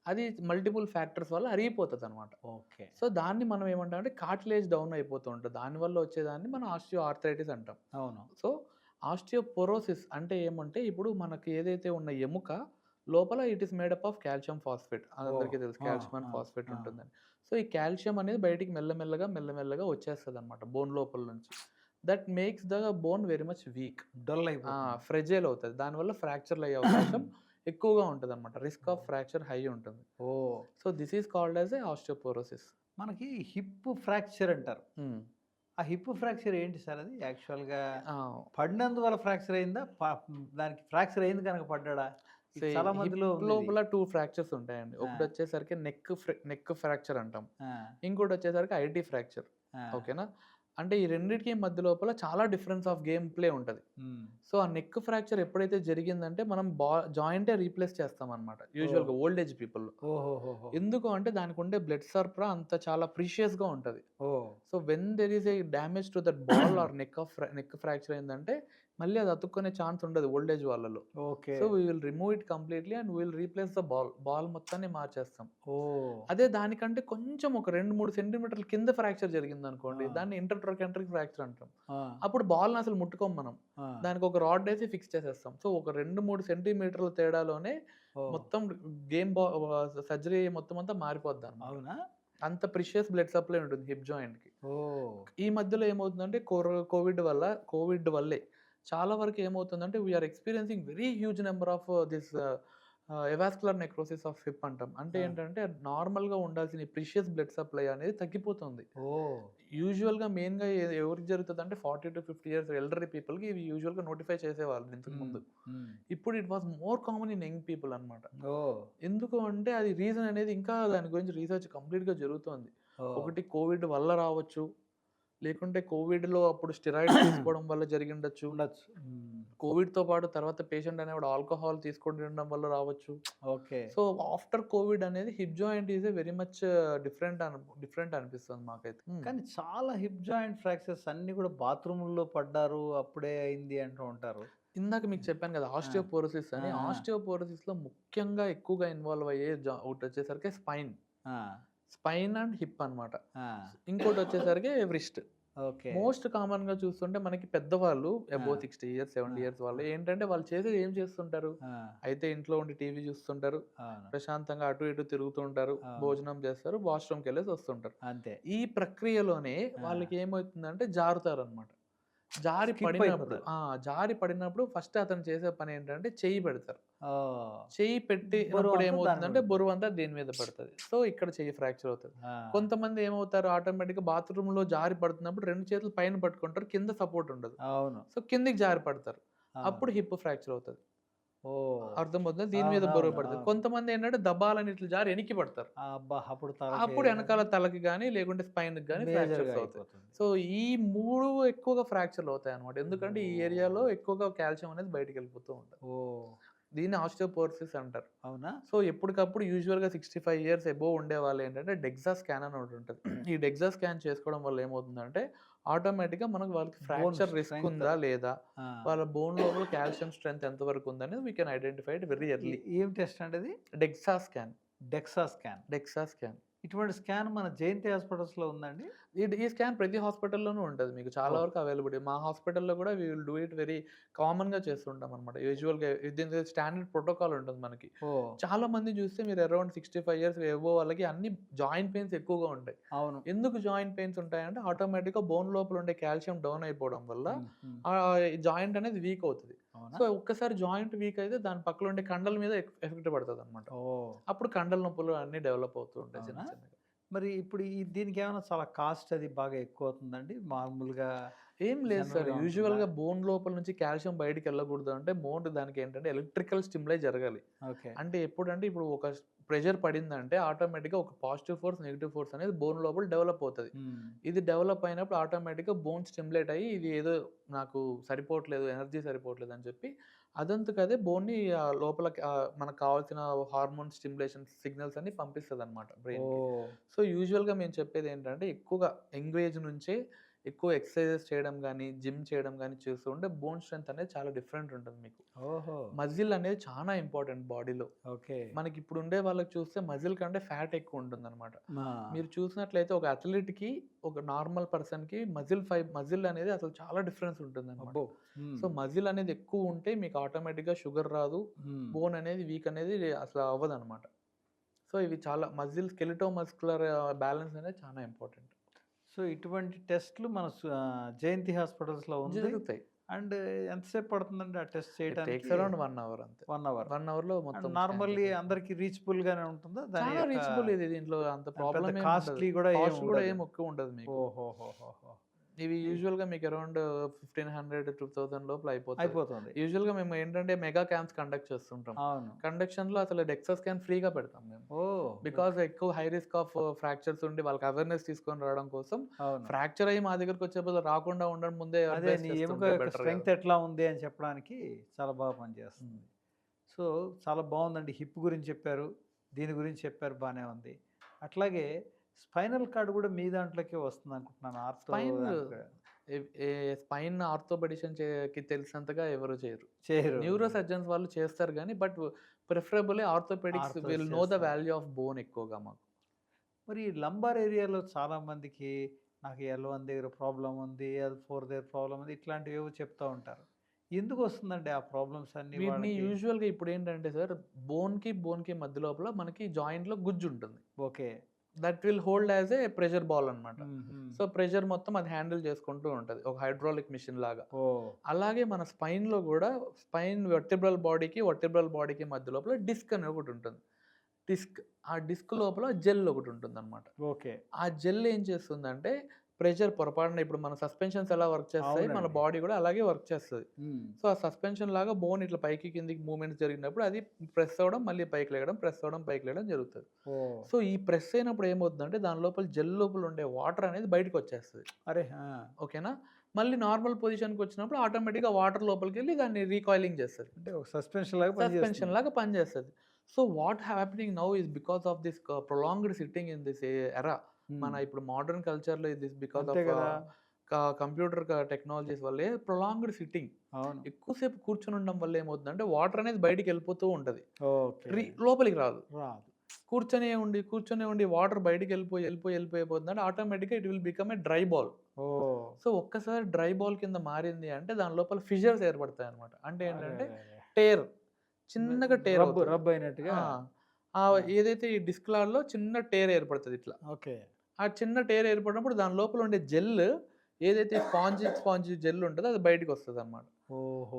అది మల్టిపుల్ ఫ్యాక్టర్స్ వల్ల అరిగిపోతదనమాట. ఓకే. సో, దాన్ని మనం ఏమంటామంటే కార్టిలేజ్ డౌన్ అయిపోతూ ఉంటది. దానివల్ల వచ్చేదాన్ని మనం ఆస్టియో ఆర్థరైటిస్ అంటాం. అవును. సో, ఆస్టియోపోరోసిస్ అంటే ఏమంటే, ఇప్పుడు మనకి ఏదైతే ఉన్న ఎముక లోపల it is made up of calcium phosphate. ఓహ్! అదందరికీ తెలుసు ఆ! కాల్షియం అండ్ ఆ! ఫాస్ఫేట్ ఆ! ఉంటుందని. సో, ఈ కాల్షియం అనేది బయటికి మెల్లమెల్లగా వచ్చేస్తదనమాట బోన్ లోపల నుంచి. That makes the bone very much weak. Dull ఆ! అయిపోతుంది. ఫ్రెజైల్ అవుతది. దానివల్ల ఫ్రాక్చర్‌లయ్యే అవకాశం ఎక్కువగా ఉంటదనమాట. Risk of oh! Fracture high ఉంటుంది. ఓహ్! So, this is called as a osteoporosis. మనకి హిప్ ఫ్రాక్చర్ అంటారు. హ్మ్. ఆ హిప్ ఫ్రాక్చర్ ఏంటి సార్ అది? యాక్చువల్‌గా ఆ! పడినందువల్ల ఫ్రాక్చర్ అయిందా? దానికి ఫ్రాక్చర్ అయింది కనుక పడ్డాడా? ఇది చాలా హిప్ మందిలో ఉందిది. లోపల 2 ఫ్రాక్చర్స్ ఉంటాయండి. ఆ! ఒకటొచ్చేసరికి నెక్ ఫ్రాక్చర్ అంటాం. ఆ! ఇంకోటొచ్చేసరికి ఐటీ ఫ్రాక్చర్. ఆ! ఓకేనా? అంటే ఈ రెండిటికి మధ్య లోపల చాలా డిఫరెన్స్ ఆఫ్ గేమ్ ప్లే ఉంటది. హ్మ్. సో, ఆ నెక్ ఫ్రాక్చర్ ఎప్పుడైతే జరిగిందంటే మనం జాయింటే రీప్లేస్ చేస్తామనమాట. ఓహ్! యూజువల్‌గా ఓల్డ్ ఏజ్ పీపుల్‌లో. ఓహోహోహో! ఎందుకు అంటే దానికుండే బ్లడ్ సరఫరా అంత చాలా ప్రీషియస్‌గా ఉంటది. Oh! So, when there is a damage to that ball or neck fracture అయిందంటే, మళ్ళీ అది అతుక్కునే ఛాన్స్ ఉండదు ఓల్డ్ ఏజ్ వాళ్ళలో. Okay. So, we will remove it completely and we will replace the ball. Ball మొత్తాన్ని మార్చేస్తాం. ఓహ్! అదే దానికంటే కొంచెం ఒక 2, 3 సెంటీమీటర్ల కింద ఫ్రాక్చర్ ఆ! జరిగిందనుకోండి, దాన్ని ఇంటర్ట్రోకాంట్రిక్ ఫ్రాక్చర్ అంటాం. ఆ! అప్పుడు బాల్‌ని అసలు ముట్టుకోము మనం. ఆ! దానికి ఒక రాడ్ ఏసి ఫిక్స్ చేసేస్తాం. సో, ఒక 2, 3 సెంటీమీటర్ల తేడాలోనే ఓహ్! మొత్తం గేమ్ బా సర్జరీ మొత్తం అంతా మారిపోద్దనమాట. అవునా? అంత ప్రిషియస్ బ్లడ్ సప్లై ఉంటుంది హిప్ జాయింట్‌కి. ఓహ్! ఈ మధ్యలో ఏమవుతుందంటే కోవిడ్ వల్లే చాలా వరకు ఏమవుతుందంటే we are experiencing very huge number of this avascular necrosis of hip అంటాం. అంటే ఆ! ఏంటంటే నార్మల్‌గా ఉండాల్సిన ఈ ప్రిషియస్ బ్లడ్ సప్లై అనేది తగ్గిపోతుంది. ఓహ్! యూజువల్‌గా మెయిన్‌గా ఎవరికి జరుగుతదంటే 40-50 ఇయర్స్ ఎల్డర్లీ పీపుల్‌కి ఇవి యూజువల్‌గా నోటిఫై చేసేవాళ్ళు హ్మ్. ఇంతకుముందు. హ్మ్. ఇప్పుడు it was more common in young people అన్నమాట. ఓహ్! ఎందుకు అంటే అది రీజన్ అనేది ఇంకా దాని గురించి రీసెర్చ్ కంప్లీట్‌గా జరుగుతోంది. ఓహ్! ఒకటి కోవిడ్ వల్ల రావచ్చు. లేకుంటే కోవిడ్‌లో అప్పుడు స్టెరాయిడ్స్ తీసుకోవడం వల్ల జరిగిండొచ్చు. ఉండొచ్చు. హ్మ్. కోవిడ్‌తో పాటు తర్వాత పేషెంట్ అనేవాడు ఆల్కహాల్ తీసుకుంటుండడం వల్ల రావచ్చు. ఓకే. సో, ఆఫ్టర్ కోవిడ్ అనేది hip joint is a very much different అనిపిస్తుంది మాకైతే. హ్మ్. కానీ చాలా హిప్ జాయింట్ ఫ్రాక్చర్స్ అన్నీ కూడా బాత్రూముల్లో పడ్డారు. అప్పుడే అయింది అంటూ ఉంటారు. ఇందాక మీకు చెప్పాను కదా! ఆ! ఆస్టియోపోరోసిస్ ఆ! అని. ఆస్టియోపోరోసిస్‌లో ముఖ్యంగా ఎక్కువగా ఇన్వాల్వ్ అయ్యే ఒకటొచ్చేసరికి స్పైన్. ఆ! స్పైన్ అండ్ హిప్ అన్నమాట. ఆ! ఇంకోటొచ్చేసరికి వ్రిస్ట్. ఓకే. మోస్ట్ కామన్‌గా చూస్తుంటే మనకి పెద్దవాళ్ళు ఆ! అబోవ్ 60 ఇయర్స్, ఆ! 70 ఇయర్స్ వాళ్ళు ఆ! ఏంటంటే వాళ్ళు చేసేది ఏం చేస్తుంటారు? ఆ! అయితే ఇంట్లో ఉండి టీవీ చూస్తుంటారు. అవును. ప్రశాంతంగా అటు ఇటు తిరుగుతూ ఉంటారు. అవును. భోజనం చేస్తారు. వాష్‌రూమ్‌కెళ్ళేసి వస్తుంటారు. అంతే. ఈ ప్రక్రియలోనే ఆ! వాళ్ళకి ఏమవుతుందంటే జారుతారనమాట. జారి స్కిప్ పడినప్పుడు అయిపోతారు. జారి పడినప్పుడు ఫస్ట్ అతను చేసే పనేంటంటే చెయ్యి పెడతారు. ఓహ్! చెయ్యి పెట్టినప్పుడు బరువంతా దాని ఏమవుతుందంటే మీద పడుతుంది. బరువంతా దీని మీద పడతది. సో, ఇక్కడ చెయ్యి ఫ్రాక్చర్ అవుతది. ఆ! కొంతమంది ఏమవుతారు ఆటోమేటిక్‌గా బాత్రూమ్‌లో జారి పడుతున్నప్పుడు 2 చేతులు పైన పట్టుకుంటారు. కింద సపోర్ట్ ఉండదు. అవును. సో, కిందకి జారి పడతారు. అవును. అప్పుడు హిప్ ఫ్రాక్చర్ అవుతది. ఓహ్! అర్థమవుతుందా? దీని మీద బరువు అవునవును. పడతది. అవును. కొంతమందేంటంటే దబాలని ఇట్లా జారి ఎనిక్కి పడతారు. అబ్బా! అప్పుడు తలకి అప్పుడు ఎనకాల తలకి గాని, లేకుంటే స్పైన్‌కి గాని మేజర్‌గా ఫ్రాక్చర్స్ అవుతాయి. అయిపోతుంది. సో, ఈ 3 ఎక్కువగా ఫ్రాక్చర్‌లు అవుతాయన్నమాట. ఎందుకంటే ఈ ఏరియాలో ఓహ్! ఎక్కువగా కాల్షియం అనేది బయటికెళ్ళిపోతూ ఉంటది. ఓహ్! దీన్ని ఆస్టియోపోరోసిస్ అంటారు. అవునా? సో, ఎప్పటికప్పుడు యూజువల్‌గా 65 ఇయర్స్ అబోవ్ ఉండేవాళ్ళేంటంటే డెక్సా స్కాన్ అని ఒకటుంటది. ఈ డెక్సా స్కాన్ చేసుకోవడం వల్ల ఏమవుతుందంటే, ఆటోమేటిక్‌గా మనకు వాళ్ళకి బోన్ ఫ్రాక్చర్ రిస్క్ స్ట్రెంగ్త్. ఉందా? లేదా? ఆ! వాళ్ళ బోన్ లోపల కాల్షియం స్ట్రెంత్ ఎంత వరకు ఉందనేది we can identify it very early. ఏం టెస్ట్ అండి అది? DEXA scan. DEXA scan. DEXA scan. ఇటువంటి స్కాన్ మన జయంతి హాస్పిటల్స్‌లో ఉందండి? ఈ స్కాన్ ప్రతి హాస్పిటల్‌లోనూ ఉంటది. మీకు చాలా ఓహ్! వరకు అవైలబిలిటీ. మా హాస్పిటల్‌లో గూడా we will do it very కామన్‌గా చేస్తుంటామనమాట. యూజువల్‌గా దీని స్టాండర్డ్ ప్రోటోకాల్ ఉంటది మనకి. ఓహ్! చాలా మంది చూస్తే మీరు అరౌండ్ 65 ఇయర్స్ ఎబోవ్ వాళ్ళకి అన్ని జాయింట్ పెయిన్స్ ఎక్కువగా ఉంటాయి. అవును. ఎందుకు జాయింట్ పెయిన్స్ ఉంటాయంటే ఆటోమేటిక్‌గా బోన్ లోపల ఉండే కాల్షియం డౌన్ అయిపోవడం వల్ల హ్మ్. హ్మ్. జాయింట్ అనేది వీక్ అవుతది. అవునా? సో, ఒక్కసారి జాయింట్ వీక్ అయితే దాని పక్కన ఉండే కండల మీద ఎఫెక్ట్ పడతదనమాట. ఓహ్! అప్పుడు కండల నొప్పులు అన్నీ డెవలప్ అవుతూ ఉంటాయి చిన్న అవునా? చిన్నగా. మరి ఇప్పుడు దీనికేమైనా చాలా కాస్ట్ అది బాగా ఎక్కువవుతుందండి? మామూలుగా ఏం లేదు సార్. జనరల్‌గా ఉంటుందా? యూజువల్‌గా బోన్ లోపల నుంచి కాల్షియం బయటికెళ్ళకూడదు అంటే దానికేంటంటే ఎలక్ట్రికల్ స్టిమ్యులై జరగాలి. ఓకే. అంటే ఎప్పుడంటే ఇప్పుడు ఒక ప్రెషర్ పడిందంటే ఆటోమేటిక్‌గా ఒక పాజిటివ్ ఫోర్స్, నెగెటివ్ ఫోర్స్ అనేది బోన్ లోపల డెవలప్ అవుతది. హ్మ్. ఇది డెవలప్ అయినప్పుడు ఆటోమేటిక్‌గా బోన్ స్టిమ్యులేట్ అయ్యి ఇది ఏదో నాకు సరిపోవట్లేదు, ఎనర్జీ సరిపోవట్లేదు అని చెప్పి అదంతకదే బోన్‌ని లోపలకి మనకు కావాల్సిన హార్మోన్ స్టిమ్యులేషన్ సిగ్నల్స్ అన్నీ పంపిస్తదనమాట బ్రెయిన్‌కి. ఓహ్! సో, యూజువల్‌గా మేము చెప్పేదేంటంటే ఎక్కువగా యంగ్ ఏజ్ నుంచే ఎక్కువ ఎక్సర్‌సైజెస్ చేయడం గానీ, జిమ్ చేయడం గానీ చేస్తూ ఉంటే బోన్ స్ట్రెంత్ అనేది చాలా డిఫరెంట్ ఉంటది మీకు. ఓహో! మజిల్ అనేది చానా ఇంపార్టెంట్ బాడీలో. ఓకే. మనకిప్పుడుండే వాళ్ళకి చూస్తే మజిల్ కంటే ఫ్యాట్ ఎక్కువుంటుందనమాట. మా మీరు చూసినట్లయితే ఒక అథ్లెట్‌కి, ఒక నార్మల్ పర్సన్‌కి మజిల్ అనేది అసలు చాలా డిఫరెన్స్ ఉంటుందనమాట. అబ్బో! హ్మ్. సో, మజిల్ అనేది ఎక్కువుంటే మీకు ఆటోమేటిక్‌గా షుగర్ రాదు. హ్మ్. బోన్ అనేది వీక్ అనేది అసలు అవ్వదనమాట. సో, ఇవి చాలా స్కెలిటో మస్కులర్ బ్యాలెన్స్ అనేది చాలా ఇంపార్టెంట్. సో, ఇటువంటి టెస్ట్‌లు మన జయంతి హాస్పిటల్స్‌లో ఉంది. జరుగుతాయి. అండ్ ఎంతసేపు పడుతుందండి ఆ టెస్ట్ ఇట్ చేయటానికి? టేక్స్ అరౌండ్ 1 అవర్ అంతే. 1 అవర్. 1 అవర్‌లో అండ్ మొత్తం స్కాన్ నార్మల్లీ చేసేస్తాం. అందరికి రీచబుల్‌గానే ఉంటుందా? దాని చాలా యొక్క రీచబుల్ ఇది. దీంట్లో అంత పెద్ద ప్రాబ్లమ్ ఏమి ఉండదు. కాస్ట్‌లీ గూడా ఏమి కాస్ట్ కూడా ఉండదు. ఏమి ఎక్కువ ఉండదు మీకు. ఓహోహోహోహో! ఇవి ఈ యూజువల్‌గా మీకు అరౌండ్ 1500, 2000 లోపల అయిపోతది. అయిపోతుంది. యూజువల్‌గా మేము ఏంటంటే మెగా క్యాంప్స్ కండక్ట్ చేస్తుంటాం. అవును. కండక్షన్‌లో అసలు డెక్సా స్కాన్ ఫ్రీగా పెడతాం మేము. ఓహ్! Because okay. ఎక్కువ హై రిస్క్ ఆఫ్ ఫ్రాక్చర్స్ ఉండి వాళ్ళకి అవేర్‌నెస్ తీసుకొని రావడం కోసం అవును. ఫ్రాక్చర్ అయ్యి మా దగ్గరికొచ్చే బదులు రాకుండా ఉండడం ముందే అదే అడ్వైస్ నీ ఎముక చేస్తుంటే యొక్క బెటర్ గదా! స్ట్రెంగ్త్ ఎట్లా ఉంది అని చెప్పడానికి చాలా బాగా హ్మ్. పనిచేస్తుంది. సో, చాలా బావుందండి. హిప్ గురించి చెప్పారు. దీని గురించి చెప్పారు బానే ఉంది. అట్లాగే స్పైనల్ కార్డ్ గూడా మీ దాంట్లోకే వస్తుందనుకుంటున్నాను. ఆర్థో స్పైన్ దాంట్లో ఎ ఏ స్పైన్ ఆర్థోపెడిషన్‌కి తెలిసినంతగా ఎవరు చేయరు. చేయరు. న్యూరో సర్జన్స్ వాళ్ళు చేస్తారు గానీ, but preferably orthopaedics orthos will know the చేస్తారు. వాల్యూ ఆఫ్ బోన్ ఎక్కువగా మాకు. మరి లంబార్ ఏరియాలో చాలా మందికి నాకు L1 దగ్గర ప్రాబ్లమ్ ఉంది. L4 దగ్గర ప్రాబ్లమ్ ఉంది. ఇట్లాంటివేవో చెప్తా ఉంటారు. ఎందుకొస్తుందండి ఆ ప్రాబ్లమ్స్ అన్నీ వీటిని వాళ్ళకి? యూజువల్‌గా ఇప్పుడేంటంటే సార్, బోన్‌కి మధ్య లోపల మనకి జాయింట్‌లో గుజ్జుంటుంది. Okay. That will hold as a pressure ball అనమాట. హుహు. సో, ప్రెషర్ మొత్తం అది హ్యాండిల్ చేసుకుంటూ ఉంటది. ఒక హైడ్రాలిక్ మెషిన్ లాగా. ఓహ్! అలాగే మన స్పైన్‌లో గూడా వర్టెబ్రల్ బాడీకి మధ్య లోపల డిస్క్ అని ఒకటుంటుంది. డిస్క్. ఆ డిస్క్ లోపల జెల్ ఒకటుంటుందనమాట. ఓకే. ఆ జెల్ ఏం చేస్తుందంటే, ప్రెషర్ పొరపాటున ఇప్పుడు మన సస్పెన్షన్స్ ఎలా వర్క్ చేస్తాయి, మన అవునండి. బాడీ గూడా అలాగే వర్క్ చేస్తది. హ్మ్. సో, ఆ సస్పెన్షన్ లాగా బోన్ ఇట్లా పైకి కిందకి మూవ్‌మెంట్స్ జరిగినప్పుడు అది ప్రెస్ అవ్వడం, మళ్ళీ పైకి లెగడం, ప్రెస్ అవ్వడం, పైకి లెగడం జరుగుతది. ఓహ్! సో, ఈ ప్రెస్ అయినప్పుడు ఏమవుతుందంటే, దాని లోపల జెల్ లోపల ఉండే వాటర్ అనేది బయటికొచ్చేస్తది. అరే! ఆ! ఓకేనా? మళ్ళీ నార్మల్ పొజిషన్‌కొచ్చినప్పుడు ఆటోమేటిక్‌గా వాటర్ లోపలికెళ్ళి దాన్ని రీకాయిలింగ్ చేస్తది. అంటే ఒక సస్పెన్షన్ లాగా సస్పెన్షన్ పనిచేస్తుంది. లాగా పనిచేస్తది. So, what happening now is because of this prolonged sitting in this era. మన హ్మ్. ఇప్పుడు మోడర్న్ కల్చర్‌లో దిస్ బికాస్ అంతే ఆఫ్ గదా! కంప్యూటర్ టెక్నాలజీస్ వల్లే ప్రొలాంగ్డ్ సిట్టింగ్. అవును. ఎక్కువసేపు కూర్చొనుండడం వల్ల ఏమవుతుందంటే వాటర్ అనేది బయటికెళ్ళిపోతూ ఉంటది. ఓకే. లోపలికి రాదు. రాదు. కూర్చొనే ఉండి వాటర్ బయటికెళ్ళిపోయి ఆటోమేటిక్‌గా it will become a dry ball. Oh! So ఒక్కసారి డ్రై బాల్ కింద మారింది అంటే దాని లోపల ఫిషర్స్ ఏర్పడతాయి అనమాట. అంటే ఏంటంటే అరెరెరే! టేర్, చిన్నగా టేర్ రబ్ అవుతది. రబ్ అయినట్టుగా. ఆ! ఆ! ఏదైతే ఈ డిస్క్‌లాడ్‌లో చిన్న టేర్ ఏర్పడతది ఇట్లా. ఓకే. ఆ చిన్న టేర్ ఏర్పడినప్పుడు దాని లోపల ఉండే జెల్, ఏదైతే స్పాంజీ జెల్ ఉంటదో అది బయటికొస్తదనమాట.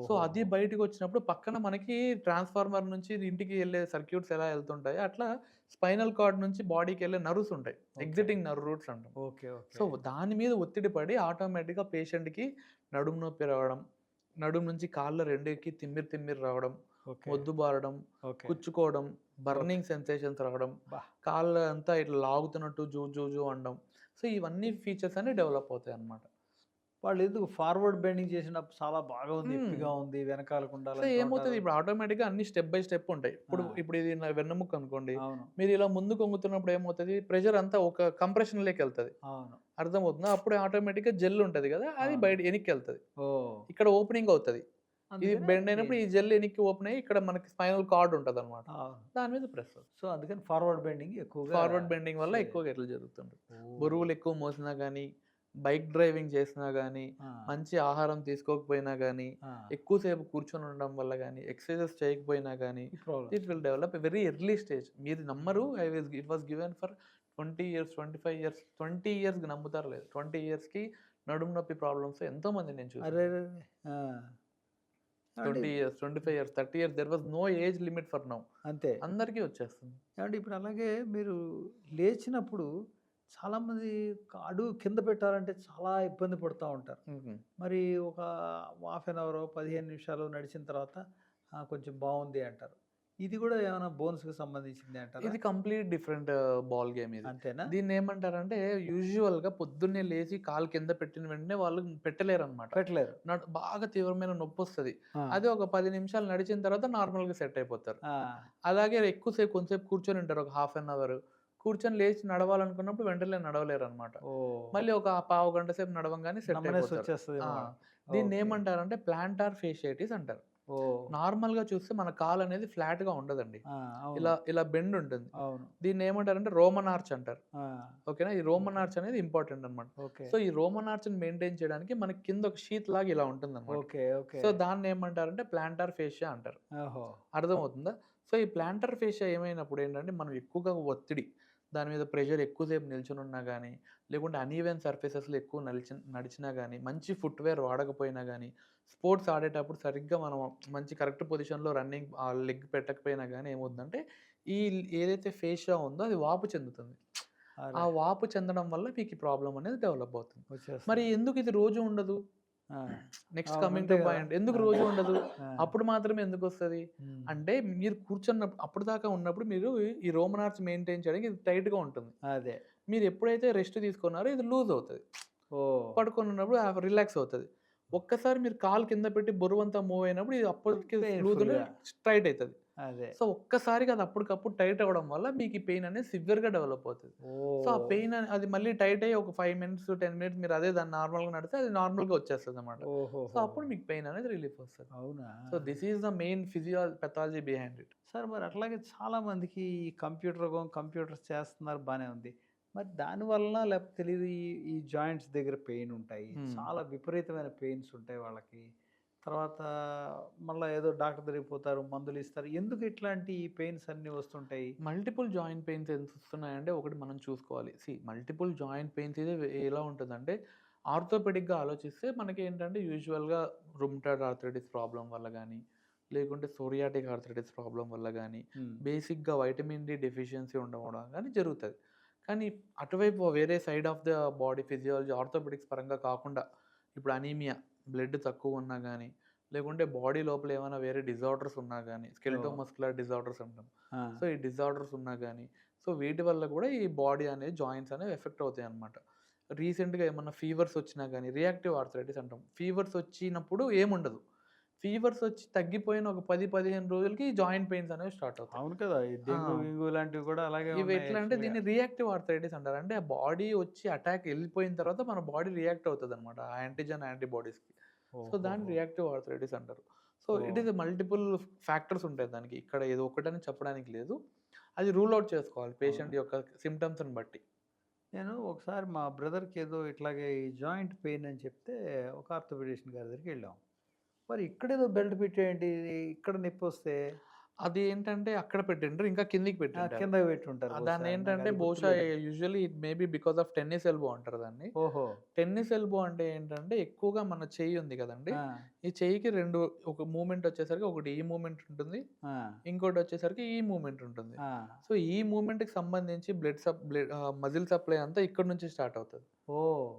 సో అది ఓహోహోహో! బయటికొచ్చినప్పుడు పక్కన మనకి ట్రాన్స్‌ఫార్మర్ నుంచి ఇంటికి ఎళ్ళే సర్క్యూట్స్ ఎలా ఎళ్తుంటాయో అట్లా స్పైనల్ కార్డ్ నుంచి బాడీకెళ్ళే నర్వ్స్ ఉంటాయి. ఓకే. ఎగ్జిటింగ్ నర్వ్ రూట్స్ అంటాం. ఓకే. So okay. దాని మీద ఒత్తిడి పడి ఆటోమేటిక్‌గా పేషెంట్‌కి నడుము నొప్పి రావడం, నడుము నుంచి కాళ్ళ రెండికి తిమ్మిరి తిమ్మిరి రావడం, ఓకే. మొద్దు బారడం, ఓకే. కుచ్చుకోవడం, ఓకే. బర్నింగ్ సెన్సేషన్స్ రావడం, అబ్బా! కాళ్ళు అంతా ఇట్లా లాగుతున్నట్టు జూ జూ జూ అనడం. సో ఇవన్నీ ఫీచర్స్ అన్నీ డెవలప్ అవుతాయన్నమాట. వాళ్ళెందుకు ఫార్వర్డ్ బెండింగ్ చేసినప్పుడు చాలా బాగా ఉంది, హ్మ్. ఎత్తుగా ఉంది, వెనకాలకు సో ఉండాలంటూ ఏమవుతది ఉంటారు. ఇప్పుడు ఆటోమేటిక్‌గా అన్నీ స్టెప్ బై స్టెప్ ఉంటాయి. ఆ! ఇప్పుడు ఇది నా వెన్నెముక అనుకోండి. అవును. మీరు ఇలా ముందుకు వంగుతున్నప్పుడు ఏమవుతది ప్రెషర్ అంతా ఒక కంప్రెషన్‌లోకెళ్తది. అవును. అర్థమవుతుందా? అప్పుడే ఆటోమేటిక్‌గా జెల్ ఉంటది గదా! అది అవును. బయట ఎనిక్కెళ్తది. ఓహ్! ఇక్కడ ఓపెనింగ్ అవుతది. ఇది అందుకని బెండ్ అది అయినప్పుడు ఈ జెల్ ఎనిక్కి ఓపెన్ అయ్యి ఇక్కడ మనకి స్పైనల్ కార్డ్ ఉంటదనమాట. అవును. దాని మీద ప్రెస్ అవుతది. సో, అందుకని ఫార్వర్డ్ బెండింగ్ ఎక్కువగా ఫార్వర్డ్ బెండింగ్ వల్ల చే ఎక్కువగా ఇట్లా జరుగుతుంది. ఓహ్! బరువులు ఎక్కువ మోసినా గానీ, బైక్ డ్రైవింగ్ చేసినా గానీ, ఆ! మంచి ఆహారం తీసుకోకపోయినా గానీ, ఆ! ఎక్కువ సేపు కూర్చొని ఉండడం వల్ల గానీ, ఎక్సర్‌సైజెస్ చేయకపోయినా గానీ, ఈ problems it will develop a very early stage. మీరు నమ్మరు. It was given for 20 years, 25 years, 20 ఇయర్స్‌కి నమ్ముతారో లేదో 20 ఇయర్స్‌కి నడుము నొప్పి ప్రాబ్లమ్స్ ఎంతో మందిని నేను చూసాను. అరెరెరే! ఆ! ఏవండీ 20 years, 25 years, 30 years there was no age limit for now. అంతే. అందరికీ వచ్చేస్తుంది. ఏవండీ ఇప్పుడు అలాగే మీరు లేచినప్పుడు చాలామంది అడుగు కింద పెట్టాలంటే చాలా ఇబ్బంది పడుతా ఉంటారు. హుహు. మరి ఒక హాఫ్ అన్ అవరో, 15 నిమిషాలు నడిచిన తర్వాత కొంచెం బావుంది అంటారు. ఇది గూడా ఏమైనా బోన్స్‌కి సంబంధించిందే అంటారా? ఇది కంప్లీట్ డిఫరెంట్ బాల్ గేమ్ ఇది. అంతేనా? దీన్నేమంటారంటే యూజువల్‌గా పొద్దున్నే లేసి కాలు కింద పెట్టిన వెంటనే వాళ్ళు పెట్టలేరనమాట. పెట్టలేరు. బాగా తీవ్రమైన నొప్పొస్తది. ఆ! అదే ఒక 10 నిమిషాలు నడిచిన తర్వాత నార్మల్‌గా సెట్ అయిపోతారు. ఆ! అలాగే కొంసేపు కూర్చొని ఉంటారు. ఒక హాఫ్ అన్ అవర్. కూర్చొని లేచి నడవాలనుకున్నప్పుడు వెంటనే నడవలేరనమాట. ఓహ్! మళ్ళీ ఒక పావుగంట సేపు నడవంగానే సెట్ అయిపోతారు. ఆ! నమ్మనేసొచ్చేస్తదేమో వాళ్ళకి. ఓకే. దీన్నేమంటారంటే ప్లాంటార్ ఫేషియైటిస్ అంటారు. ఓహ్! నార్మల్‌గా చూస్తే మన కాలనేది ఫ్లాట్‌గా ఉండదండి. ఆ! అవును. ఇలా బెండ్ ఉంటుంది. అవును. దీన్నేమంటారంటే రోమన్ ఆర్చ్ అంటారు. ఆ! ఓకేనా? ఈ రోమన్ ఓకే. ఆర్చ్ అనేది ఇంపార్టెంట్ అన్నమాట. ఓకే. సో, ఈ రోమన్ ఆర్చ్‌ని మెయింటైన్ చేయడానికి మనకి కింద ఒక షీత్ లాగా ఇలా ఉంటుందన్నమాట. ఓకే. ఓకే. సో, దాన్నేమంటారంటే ప్లాంటార్ ఫేషియా అంటారు. ఓహో! అర్థమవుతుందా? సో, ఈ ప్లాంటర్ ఫేషియా ఏమైనప్పుడు ఏంటంటే, మనం ఎక్కువగా ఒత్తిడి, దాని మీద ప్రెషర్ ఎక్కువ సేపు నిల్చొనున్నా గానీ, లేకుంటే అనీవెన్ సర్ఫేసెస్‌లో ఎక్కువ నడిచినా గానీ, మంచి ఫుట్‌వేర్ వాడకపోయినా గానీ, స్పోర్ట్స్ ఆడేటప్పుడు సరిగ్గా మనం మంచి కరెక్ట్ పొజిషన్‌లో రన్నింగ్ లెగ్ పెట్టకపోయినా గానీ ఏమవుతుందంటే, ఈ ఏదైతే ఫేషియా ఉందో అది వాపు చెందుతుంది. ఆ అరె! వాపు చెందడం వల్ల మీకు ఈ ప్రాబ్లమ్ అనేది డెవలప్ అవుతుంది. మరి వచ్చేస్తుంది. ఎందుకు ఇది రోజు ఉండదు? ఆ! నెక్స్ట్ అవును. కమింగ్ అంతే టు గదా! పాయింట్. ఎందుకు ఆ! రోజు ఉండదు? ఆ! అప్పుడు మాత్రమే ఎందుకొస్తది? హ్మ్. అంటే మీరు అప్పటిదాకా ఉన్నప్పుడు మీరు ఈ రోమన్ ఆర్చ్ మెయింటైన్ చేయడానికి ఇది టైట్‌గా ఉంటుంది. అదే. మీరు ఎప్పుడైతే రెస్ట్ తీసుకున్నారో ఇది లూజ్ అవుతది. ఓహ్! పడుకొనున్నప్పుడు రిలాక్స్ అవుతది. ఒక్కసారి మీరు కాలు కింద పెట్టి బరువంతా మూవ్ అయినప్పుడు ఇది అప్పటికి లూజ్ ఉండి పెయిన్‌ఫుల్‌గా. టైట్ అయితది. అదే. సో, ఒక్కసారిగా అది అప్పటికప్పుడు టైట్ అవ్వడం వల్ల మీకు ఈ పెయిన్ అనేది సివియర్‌గా డెవలప్ అవుతది. సో, ఆ ఓహ్! పెయిన్ అది మళ్ళీ టైట్ అయ్యి ఒక 5 మినిట్స్, 10 మినిట్స్ మీరు అదే దాన్ని నార్మల్‌గా నడిస్తే అది నార్మల్‌గా వచ్చేస్తదనమాట. సో, ఓహోహో! అప్పుడు మీకు పెయిన్ అనేది రిలీఫ్ వస్తది. అవునా? So, this is the main pathology behind it. Sir మరి అట్లాగే చాలామందికి ఈ కంప్యూటర్స్ చేస్తున్నారు బానే ఉంది. మరి దాని వలన లేకపోతే తెలీదు ఈ జాయింట్స్ దగ్గర పెయిన్ ఉంటాయి. హ్మ్. చాలా విపరీతమైన పెయిన్స్ ఉంటాయి వాళ్ళకి. తర్వాత మళ్ళా ఏదో డాక్టర్ దగ్గరికి పోతారు, మందులిస్తారు. ఎందుకు ఇట్లాంటి ఈ పెయిన్స్ అన్నీ వస్తుంటాయి? మల్టిపుల్ జాయింట్ పెయిన్స్ ఎందుకొస్తున్నాయంటే ఒకటి మనం చూసుకోవాలి. మల్టిపుల్ జాయింట్ పెయిన్స్ ఇది ఎలా ఉంటుందంటే ఆర్థోపెడిక్‌గా ఆలోచిస్తే మనకేంటంటే యూజువల్‌గా రుమటాయిడ్ ఆర్థరైటిస్ ప్రాబ్లమ్ వల్ల గానీ, లేకుంటే సోరియాటిక్ ఆర్థరైటిస్ ప్రాబ్లమ్ వల్ల గానీ, హ్మ్. బేసిక్‌గా వైటమిన్ డి డెఫిషియన్సీ ఉండడం గానీ జరుగుతది. కానీ అటువైపు వేరే side of the body physiology orthopedics పరంగా కాకుండా ఇప్పుడు అనీమియా, బ్లడ్ తక్కువున్నా గానీ, లేకుంటే బాడీ లోపల ఏమైనా వేరే డిజార్డర్స్ ఉన్నా గానీ, ఓహ్! స్కెలిటోమస్కులర్ డిజార్డర్స్ అంటాం. ఆ! సో, ఈ డిజార్డర్స్ ఉన్నా గానీ, సో, వీటి వల్ల గూడా ఈ బాడీ అనేది జాయింట్స్ అనేవి ఎఫెక్ట్ అవుతాయన్నమాట. రీసెంట్‌గా ఏమన్నా ఫీవర్స్ వచ్చినా గానీ, రియాక్టివ్ ఆర్థరైటిస్ అంటాం. ఫీవర్స్ వచ్చినప్పుడు ఏముండదు. ఫీవర్స్ వచ్చి తగ్గిపోయిన ఒక 10, 15 రోజులకి జాయింట్ పెయిన్స్ అనేవి స్టార్ట్ అవుతాయి. అవును కదా! ఈ ఆ! డెంగు, గింగు ఇలాంటివి కూడా అలాగే ఇవి ఉన్నాయి ఎట్లా అంటే యాక్చువల్‌గా. దీన్ని రియాక్టివ్ ఆర్థరైటిస్ అంటారు. అంటే ఆ బాడీ వచ్చి అటాక్ ఎళ్ళిపోయిన తర్వాత మన బాడీ రియాక్ట్ అవుతదనమాట. ఆ యాంటిజెన్ యాంటీబాడీస్‌కి. సో, దాన్ని ఓహోహో! రియాక్టివ్ ఆర్థరైటిస్ అంటారు. So, it oh! Is multiple factors ఉంటాయి దానికి. ఇక్కడ ఏదో ఒకటని చెప్పడానికి లేదు. అది రూల్ ఔట్ చేసుకోవాలి అవును. పేషెంట్ యొక్క సింప్టమ్స్‌ని బట్టి. నేను ఒకసారి మా బ్రదర్‌కి ఏదో ఇట్లాగే ఈ జాయింట్ పెయిన్ అని చెప్తే ఒక ఆర్థోపెడిషన్ గారి దగ్గరికి వెళ్ళాం. మరి ఇక్కడేదో బెల్ట్ పెట్టేయండి, ఇక్కడ నొప్పొస్తే అది ఏంటంటే అక్కడ పెట్టిండ్రు. ఇంకా కిందకి పెట్టింటారు. కిందకి పెట్టుంటారు బహుశా. దాన్నేంటంటే నాకది బహుశా గుర్తులేదు. Usually it may be because of tennis elbow అంటారు దాన్ని. ఓహో! టెన్నిస్ ఎల్బో అంటే ఏంటంటే ఎక్కువగా మన చెయ్యి ఉంది కదండీ! ఆ! ఈ చెయ్యికి 2 ఒక మూవ్‌మెంట్ వచ్చేసరికి ఒకటి ఈ మూవ్‌మెంట్ ఉంటుంది. ఆ! ఇంకోటొచ్చేసరికి ఈ మూవ్‌మెంట్ ఉంటుంది. ఆ! సో, ఈ మూవ్‌మెంట్‌కి సంబంధించి మజిల్ సప్లై అంతా ఇక్కడి నుంచి స్టార్ట్ అవుతది. ఓహ్!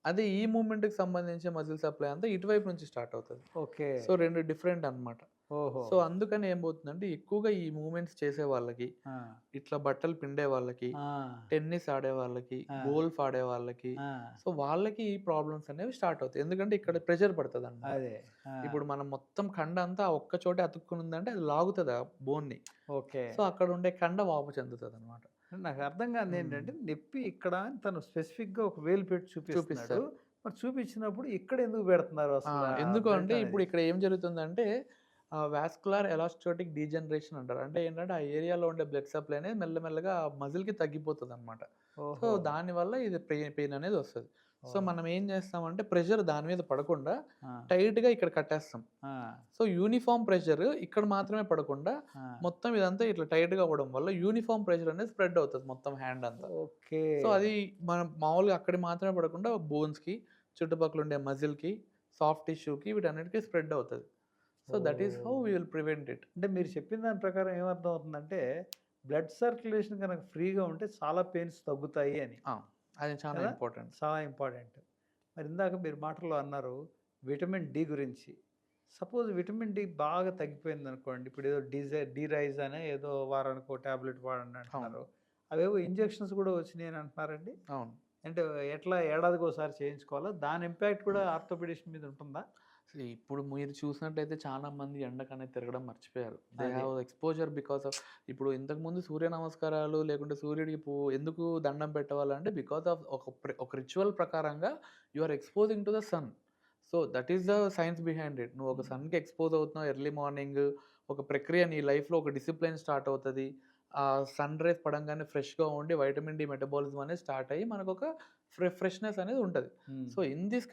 అదే ఈ మూవ్‌మెంట్‌కి సంబంధించి మజిల్ సప్లై అంతా ఇటువైపు నుంచి స్టార్ట్ అవుతది. ఓకే. సో, 2 డిఫరెంట్ అన్నమాట. ఓహో! సో, అందుకని ఏమవుతుందంటే ఎక్కువగా ఈ మూవ్‌మెంట్స్ చేసే వాళ్ళకి, ఆ! ఇట్లా బట్టలు పిండే వాళ్ళకి, ఆ! టెన్నిస్ ఆడే వాళ్ళకి, ఆ! గోల్ఫ్ ఆడే వాళ్ళకి, ఆ! సో, వాళ్ళకి ఈ ప్రాబ్లమ్స్ అనేవి స్టార్ట్ అవుతాయి. ఎందుకంటే ఇక్కడ ప్రెషర్ పడతదన్నమాట. అదే. ఆ! ఇప్పుడు మనం మొత్తం కండ అంతా ఆ ఒక్క చోటే అతుక్కుని ఉందంటే అది లాగుతది ఆ బోన్‌ని. ఓకే. సో, అక్కడ ఉండే కండ వాపు చెందుతదనమాట. నాకు అర్థం హ్మ్. కానిదేంటంటే నొప్పి ఇక్కడ అని తను స్పెసిఫిక్‌గా ఒక వేలు పెట్టి చూపిస్తున్నాడు. చూపిస్తారు. మరి చూపించినప్పుడు ఇక్కడ ఎందుకు పెడుతున్నారు ఆ! అసల ఎందుకు బెల్ట్ అంటే ఇప్పుడు అనేది? ఇక్కడ ఏం జరుగుతుందంటే వాస్కులర్ ఎలాస్టోటిక్ డీజనరేషన్ అంటారు. అంటే ఏంటంటే ఆ ఏరియాలో ఉండే బ్లడ్ సప్లై అనేది మెల్లమెల్లగా మజిల్‌కి తగ్గిపోతదనమాట. సో, ఓహో! దానివల్ల ఇది పెయిన్ అనేది వస్తది. సో, ఓహ్! మనం ఏం చేస్తామంటే ప్రెషర్ దాని మీద పడకుండా ఆ! టైట్‌గా ఇక్కడ కట్టేస్తాం. ఆ! సో, యూనిఫార్మ్ ప్రెషర్ ఇక్కడ మాత్రమే పడకుండా ఆ! మొత్తం ఇదంతా ఇట్లా టైట్‌గా అవ్వడం వల్ల యూనిఫార్మ్ ప్రెషర్ అనేది స్ప్రెడ్ అవుతది మొత్తం హ్యాండ్ అంతా. ఓకే. సో, అది మనం మామూలుగా అక్కడికి మాత్రమే పడకుండా బోన్స్‌కి, చుట్టుపక్కల ఉండే మజిల్‌కి, సాఫ్ట్ టిష్యూకి వీటన్నిటికి స్ప్రెడ్ అవుతది. So, that is how oh! We will prevent it. అంటే మీరు చెప్పిన దాని ప్రకారం ఏమర్థం అవుతుందంటే, బ్లడ్ సర్క్యులేషన్ గనక ఫ్రీగా ఉంటే చాలా పెయిన్స్ తగ్గుతాయి అని. ఆ! అది చాలా కదా! ఇంపార్టెంట్. చాలా ఇంపార్టెంట్. మరి ఇందాక మీరు మాటల్లో అన్నారు విటమిన్ డి గురించి. సపోజ్ విటమిన్ డి బాగా తగ్గిపోయిందనుకోండి. ఇప్పుడేదో డి-రైజ్ అనే ఏదో వారానికో టాబ్లెట్ వాడండి అవును. అంటున్నారు. అవేవో ఇంజెక్షన్స్ కూడా వచ్చినాయని అంటున్నారండి? అవును. అంటే ఎట్లా ఏడాదికోసారి చేయించుకోవాలా? దాని ఇంపాక్ట్ కూడా ఆర్థోపెడిషన్ మీద ఉంటుందా? ఇప్పుడు మీరు చూసినట్టయితే చాలా మంది ఎండకనేది తిరగడం మర్చిపోయారు. దే అదే. హావ్ ఎక్స్‌పోజర్ బికాస్ ఆఫ్ ఇప్పుడు ఇంతకుముందు సూర్య నమస్కారాలు లేకుంటే సూర్యుడికి ఎందుకు దండం పెట్టేవాళ్ళంటే బికాస్ ఆఫ్ ఒక రిచువల్ ప్రకారంగా you are exposing to the sun. So, that is the science behind it. నువ్వు ఒక హ్మ్. సన్‌కి ఎక్స్‌పోజ్ అవుతున్నావు ఎర్లీ మార్నింగ్. ఒక ప్రక్రియ నీ లైఫ్‌లో ఒక డిసిప్లిన్ స్టార్ట్ అవుతది. సన్ రేస్ పడంగానే ఫ్రెష్‌గా ఉండి వైటమిన్ డి మెటబాలిజం అనేది స్టార్ట్ అయ్యి మనకొక ఫ్రెష్‌నెస్ అనేది ఉంటది. హ్మ్. సో, ఇన్ దిస్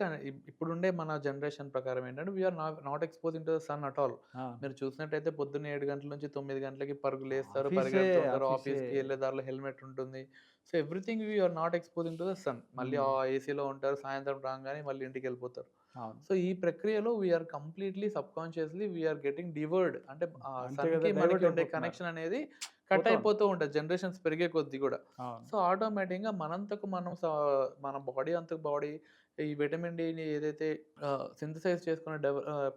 ఇప్పుడుండే మన జనరేషన్ ప్రకారం ఏంటంటే we are not exposing to the sun at all. ఆ! మీరు చూసినట్టయితే పొద్దున్న 7 గంటల నుంచి 9 గంటలకి పరుగులేస్తారు, ఆఫీసే, పరిగెడుతూ ఉంటారు. ఆఫీసే. ఆఫీస్‌కి ఎళ్ళే దారిలో హెల్మెట్ ఉంటుంది. So, everything we are not exposing to the sun. మళ్ళీ హ్మ్. ఏసీలో ఉంటారు. సాయంత్రం రాంగానే మళ్ళీ ఇంటికెళ్ళిపోతారు. అవును. సో, ఈ ప్రక్రియలో we're completely subconsciously we're getting diverted. అంటే అంతే కదా! సన్‌కి మనకి డైవర్ట్ ఉండే అయిపోతున్నారు. కనెక్షన్ అనేది కట్ పోతోంది. అయిపోతూ ఉంటది. జనరేషన్స్ పెరిగే కొద్దీ గూడా. అవును. సో, ఆటోమేటిక్‌గా మనంతకు మనం మన బాడీ అంతకు బాడీ ఈ విటమిన్ డీని ఏదైతే సింథసైజ్ చేసుకునే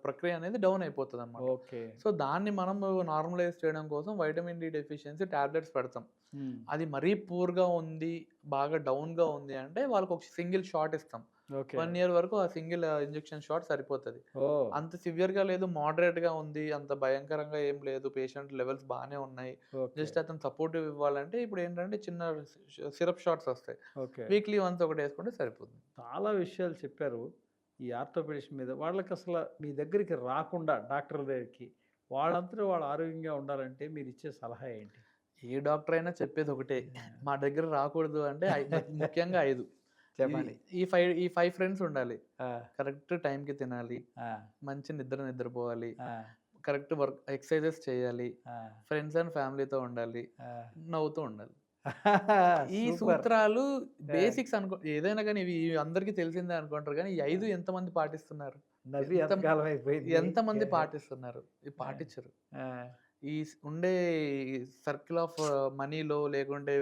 ప్రక్రియ అనేది డౌన్ అయిపోతదనమాట. ఓకే. సో, దాన్ని మనము నార్మలైజ్ చేయడం కోసం వైటమిన్ డి డెఫిషియన్సీ టాబ్లెట్స్ పెడతాం. హ్మ్. అది మరీ పూర్‌గా ఉంది, బాగా డౌన్‌గా ఉంది అంటే వాళ్ళకొక సింగిల్ షాట్ ఇస్తాం. ఓకే. 1 ఇయర్ వరకు ఆ సింగిల్ ఇంజెక్షన్ షాట్ సరిపోతది. ఓహ్! అంత సివియర్‌గా లేదు, మోడరేట్‌గా ఉంది, అంత భయంకరంగా ఏం లేదు, పేషెంట్ లెవెల్స్ బానే ఉన్నాయి. ఓకే. జస్ట్ అతను సపోర్టివ్ ఇవ్వాలంటే ఇప్పుడేంటంటే చిన్న సిరప్ షాట్స్ ఒస్తాయి. ఓకే. వీక్లీ వన్స్ ఒకటేసుకుంటే సరిపోతుంది. చాలా విషయాలు చెప్పారు. ఈ ఆర్థోపెడిషన్ మీద. వాళ్ళకసల మీ దగ్గరికి రాకుండా డాక్టర్ దగ్గరికి, వాళ్ళంతట వాళ్ళు ఆరోగ్యంగా ఉండాలంటే మీరిచ్చే సలహా ఏంటి? ఏ డాక్టర్ అయినా చెప్పేదొకటే. మా దగ్గర రాకూడదు అంటే ముఖ్యంగా 5. ఇది చెప్పండి. ఈ 5 ఫ్రెండ్స్ ఉండాలి. ఆ! కరెక్ట్ టైంకి తినాలి. ఆ! మంచి నిద్రపోవాలి. ఆ! కరెక్ట్ ఎక్సర్‌సైజెస్ చేయాలి. ఆ! ఫ్రెండ్స్ అండ్ ఫ్యామిలీతో ఉండాలి. ఆ! నవ్వుతూ ఉండాలి. ఈ సూపర్. సూత్రాలు ఆ! బేసిక్స్ ఏదైనా గాని ఇవి అందరికి తెలిసిందే అనుకుంటారు గానీ, ఈ 5 ఎంతమంది పాటిస్తున్నారు? నవ్వి ఎంత ఎంతకాలం అయిపోయింది. ఎంతమంది పాటిస్తున్నారు? ఆ! పాటిచ్చరు. ఆ! ఈ ఉండే సర్కిల్ ఆఫ్ మనీలో లేకుంటే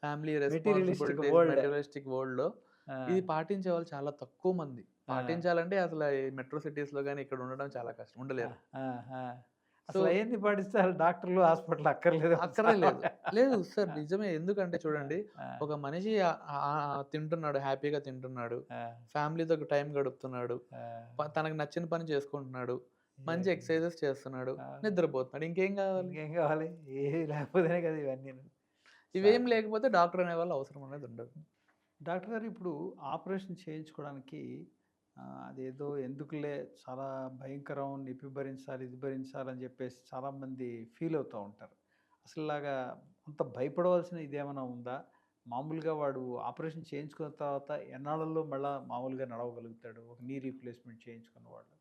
family materialistic responsibilities, world. Materialistic వరల్డ్‌లో ఆ! ఇది పాటించే వాళ్ళు చాలా తక్కువ మంది. ఆ! పాటించాలంటే అసల ఈ మెట్రో సిటీస్‌లో గాని ఇక్కడ ఉండడం చాలా కష్టం. ఆ! ఉండలేరు. ఆ! ఆ! సో, అసలయన్నీ పాటిస్తే ఆళ్ళు డాక్టర్లు, హాస్పిటల్ అక్కర్లేదేమో అక్కరే చాలా లేదు. లేదు సార్ నిజమే. ఎందుకంటే ఆ! చూడండి, ఆ! ఒక మనిషి తింటున్నాడు, హ్యాపీగా తింటున్నాడు. ఆ! ఫ్యామిలీతో టైం గడుపుతున్నాడు. ఆ! తనకు నచ్చిన పని చేసుకుంటున్నాడు. మంచి యాహ్! ఎక్సర్‌సైజెస్ చేస్తున్నాడు. ఆ! నిద్రపోతున్నాడు. ఇంకేం గావాలి? ఇంకేం కావాలి? ఏవి లేకపోతేనే కదా ఇవన్నీను. ఇవేం సరే. లేకపోతే డాక్టర్ అనేవాళ్ళు అవసరం అనేది ఉండదు. డాక్టర్ గారు ఇప్పుడు ఆపరేషన్ చేయించుకోవడానికి అదేదో ఎందుకులే చాలా భయంకరం, నొప్పి భరించాలి, ఇది భరించాలని చెప్పేసి చాలామంది ఫీల్ అవుతూ ఉంటారు. అసలు ఇలాగా అంత భయపడవలసిన ఇదేమైనా ఉందా? మామూలుగా వాడు ఆపరేషన్ చేయించుకున్న తర్వాత ఎన్నాళ్ళలో మళ్ళా మామూలుగా నడవగలుగుతాడు ఒక నీ రీప్లేస్మెంట్ చేయించుకున్న వాళ్ళు?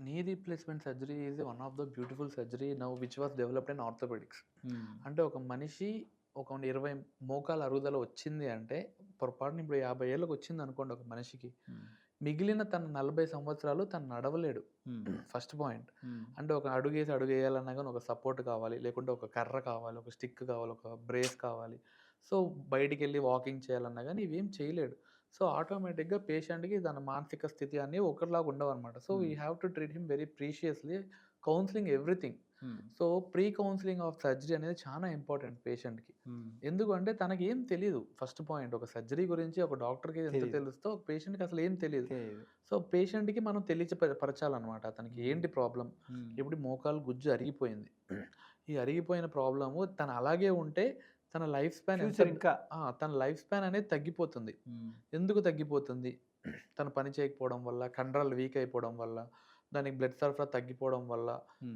Knee replacement surgery is one of the beautiful surgery now which was developed in orthopedics. అంటే ఒక మనిషి ఒక 20 మోకాల అరుగుదల వచ్చింది అంటే పొరపాటున ఇప్పుడు 50 ఏళ్ళకి వచ్చింది అనుకోండి ఒక మనిషికి, మిగిలిన తన 40 సంవత్సరాలు తను నడవలేడు. First point. అంటే ఒక అడుగేసి అడుగేయాలన్నా కానీ ఒక సపోర్ట్ కావాలి, లేకుంటే ఒక కర్ర కావాలి, ఒక స్టిక్ కావాలి, ఒక బ్రేస్ కావాలి. సో బయటికి వెళ్ళి వాకింగ్ చేయాలన్నా కానీ ఇవేం చేయలేడు. సో ఆటోమేటిక్గా పేషెంట్కి తన మానసిక స్థితి అన్నీ ఒకరిలాగా ఉండవు అనమాట. So we have to treat him very preciously, counselling everything. So pre counselling of surgery అనేది చాలా ఇంపార్టెంట్ పేషెంట్కి. ఎందుకంటే తనకి ఏం తెలియదు. ఫస్ట్ పాయింట్, ఒక సర్జరీ గురించి ఒక డాక్టర్కి ఎంత తెలుస్తో ఒక పేషెంట్కి అసలు ఏం తెలియదు. సో పేషెంట్కి మనం పరచాలన్నమాట అతనికి ఏంటి ప్రాబ్లం. ఇప్పుడు మోకాలు గుజ్జు అరిగిపోయింది, ఈ అరిగిపోయిన ప్రాబ్లము తను అలాగే ఉంటే తన లైఫ్ స్పాన్ ఇంకా తన లైఫ్ స్పాన్ అనేది తగ్గిపోతుంది. ఎందుకు తగ్గిపోతుంది? తను పని చేయకపోవడం వల్ల, కండరాలు వీక్ అయిపోవడం వల్ల, దానికి బ్లడ్ సరఫరా తగ్గిపోవడం వల్ల,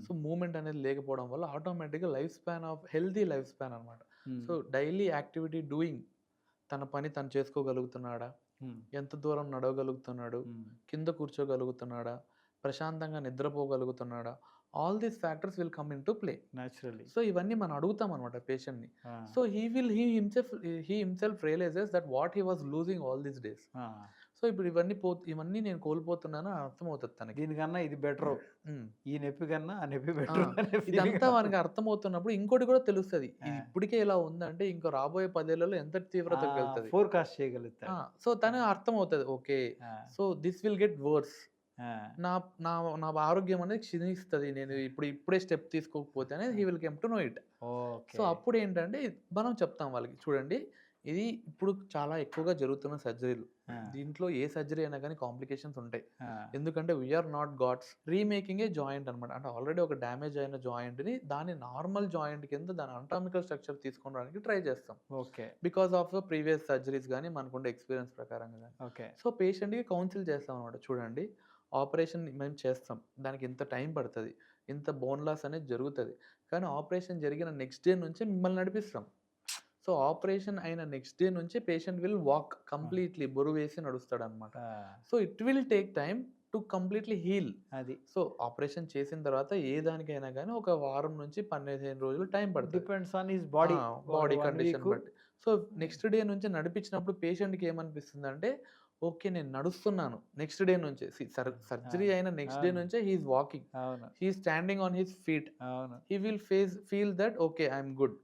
సో మూమెంట్ అనేది లేకపోవడం వల్ల ఆటోమేటిక్గా life span of healthy life span అనమాట. సో డైలీ యాక్టివిటీ డూయింగ్, తన పని తను చేసుకోగలుగుతున్నాడా, ఎంత దూరం నడవగలుగుతున్నాడు, కింద కూర్చోగలుగుతున్నాడా, ప్రశాంతంగా నిద్రపోగలుగుతున్నాడా, all these factors will come in to play naturally. So ఇవన్నీ మనం అడుగుతాం అనమాట పేషెంట్ని. So he himself realises that what he was losing all these days. So ఇప్పుడు ఇవన్నీ నేను కోల్పోతున్నాను అని అర్థమవుతుంది తనకి. దీనికన్నా ఇది బెటర్, ఈ నొప్పి కన్నా ఆ నొప్పి బెటర్. ఇదంతా మనకి అర్థమవుతున్నప్పుడు ఇంకోటి కూడా తెలుస్తుంది, ఇది ఇప్పటికే ఇలా ఉందంటే ఇంకా రాబోయే 10 ఏళ్లలో ఎంత తీవ్రతకు వెళ్తుంది ఫోర్కాస్ట్ చేయగలుగుతా. సో తను అర్థమవుతుంది, okay so this will get worse, నా నా నా ఆరోగ్యం అనేది క్షీణిస్తుంది, నేను ఇప్పుడే స్టెప్ తీసుకోకపోతే అనేది he will come to know it. So అప్పుడు ఏంటంటే మనం చెప్తాం వాళ్ళకి, చూడండి ఇది ఇప్పుడు చాలా ఎక్కువగా జరుగుతున్న సర్జరీలు, దీంట్లో ఏ సర్జరీ అయినా కానీ కాంప్లికేషన్స్ ఉంటాయి. ఎందుకంటే we are not gods, remaking a joint అనమాట. అంటే ఆల్రెడీ ఒక డ్యామేజ్ అయిన జాయింట్ని దాని నార్మల్ జాయింట్ కింద దాని అంటామికల్ స్ట్రక్చర్ తీసుకోవడానికి ట్రై చేస్తాం. Okay. Because of the previous surgeries కానీ మనకుండే ఎక్స్పీరియన్స్ ప్రకారంగా కానీ. ఓకే. సో పేషెంట్కి కౌన్సిల్ చేస్తాం అనమాట, చూడండి ఆపరేషన్ మేము చేస్తాం, దానికి ఇంత టైం పడుతుంది, ఇంత బోన్ లాస్ అనేది జరుగుతుంది, కానీ ఆపరేషన్ జరిగిన నెక్స్ట్ డే నుంచే మిమ్మల్ని నడిపిస్తాం. సో ఆపరేషన్ అయిన నెక్స్ట్ డే నుంచి పేషెంట్ విల్ వాక్ కంప్లీట్లీ, బరువు వేసి నడుస్తాడు అనమాట. So it will take time to completely heal. అది సో ఆపరేషన్ చేసిన తర్వాత ఏ దానికైనా కానీ ఒక వారం నుంచి 15 రోజులు టైం పడుతుంది, depends on his body condition బట్టి. సో నెక్స్ట్ డే నుంచి నడిపించినప్పుడు పేషెంట్కి ఏమనిపిస్తుంది అంటే, ఓకే నేను నడుస్తున్నాను. నెక్స్ట్ డే నుంచే సర్జరీ అయిన నెక్స్ట్ డే నుంచే he is walking, he is standing on his feet, he will feel that okay I'm good.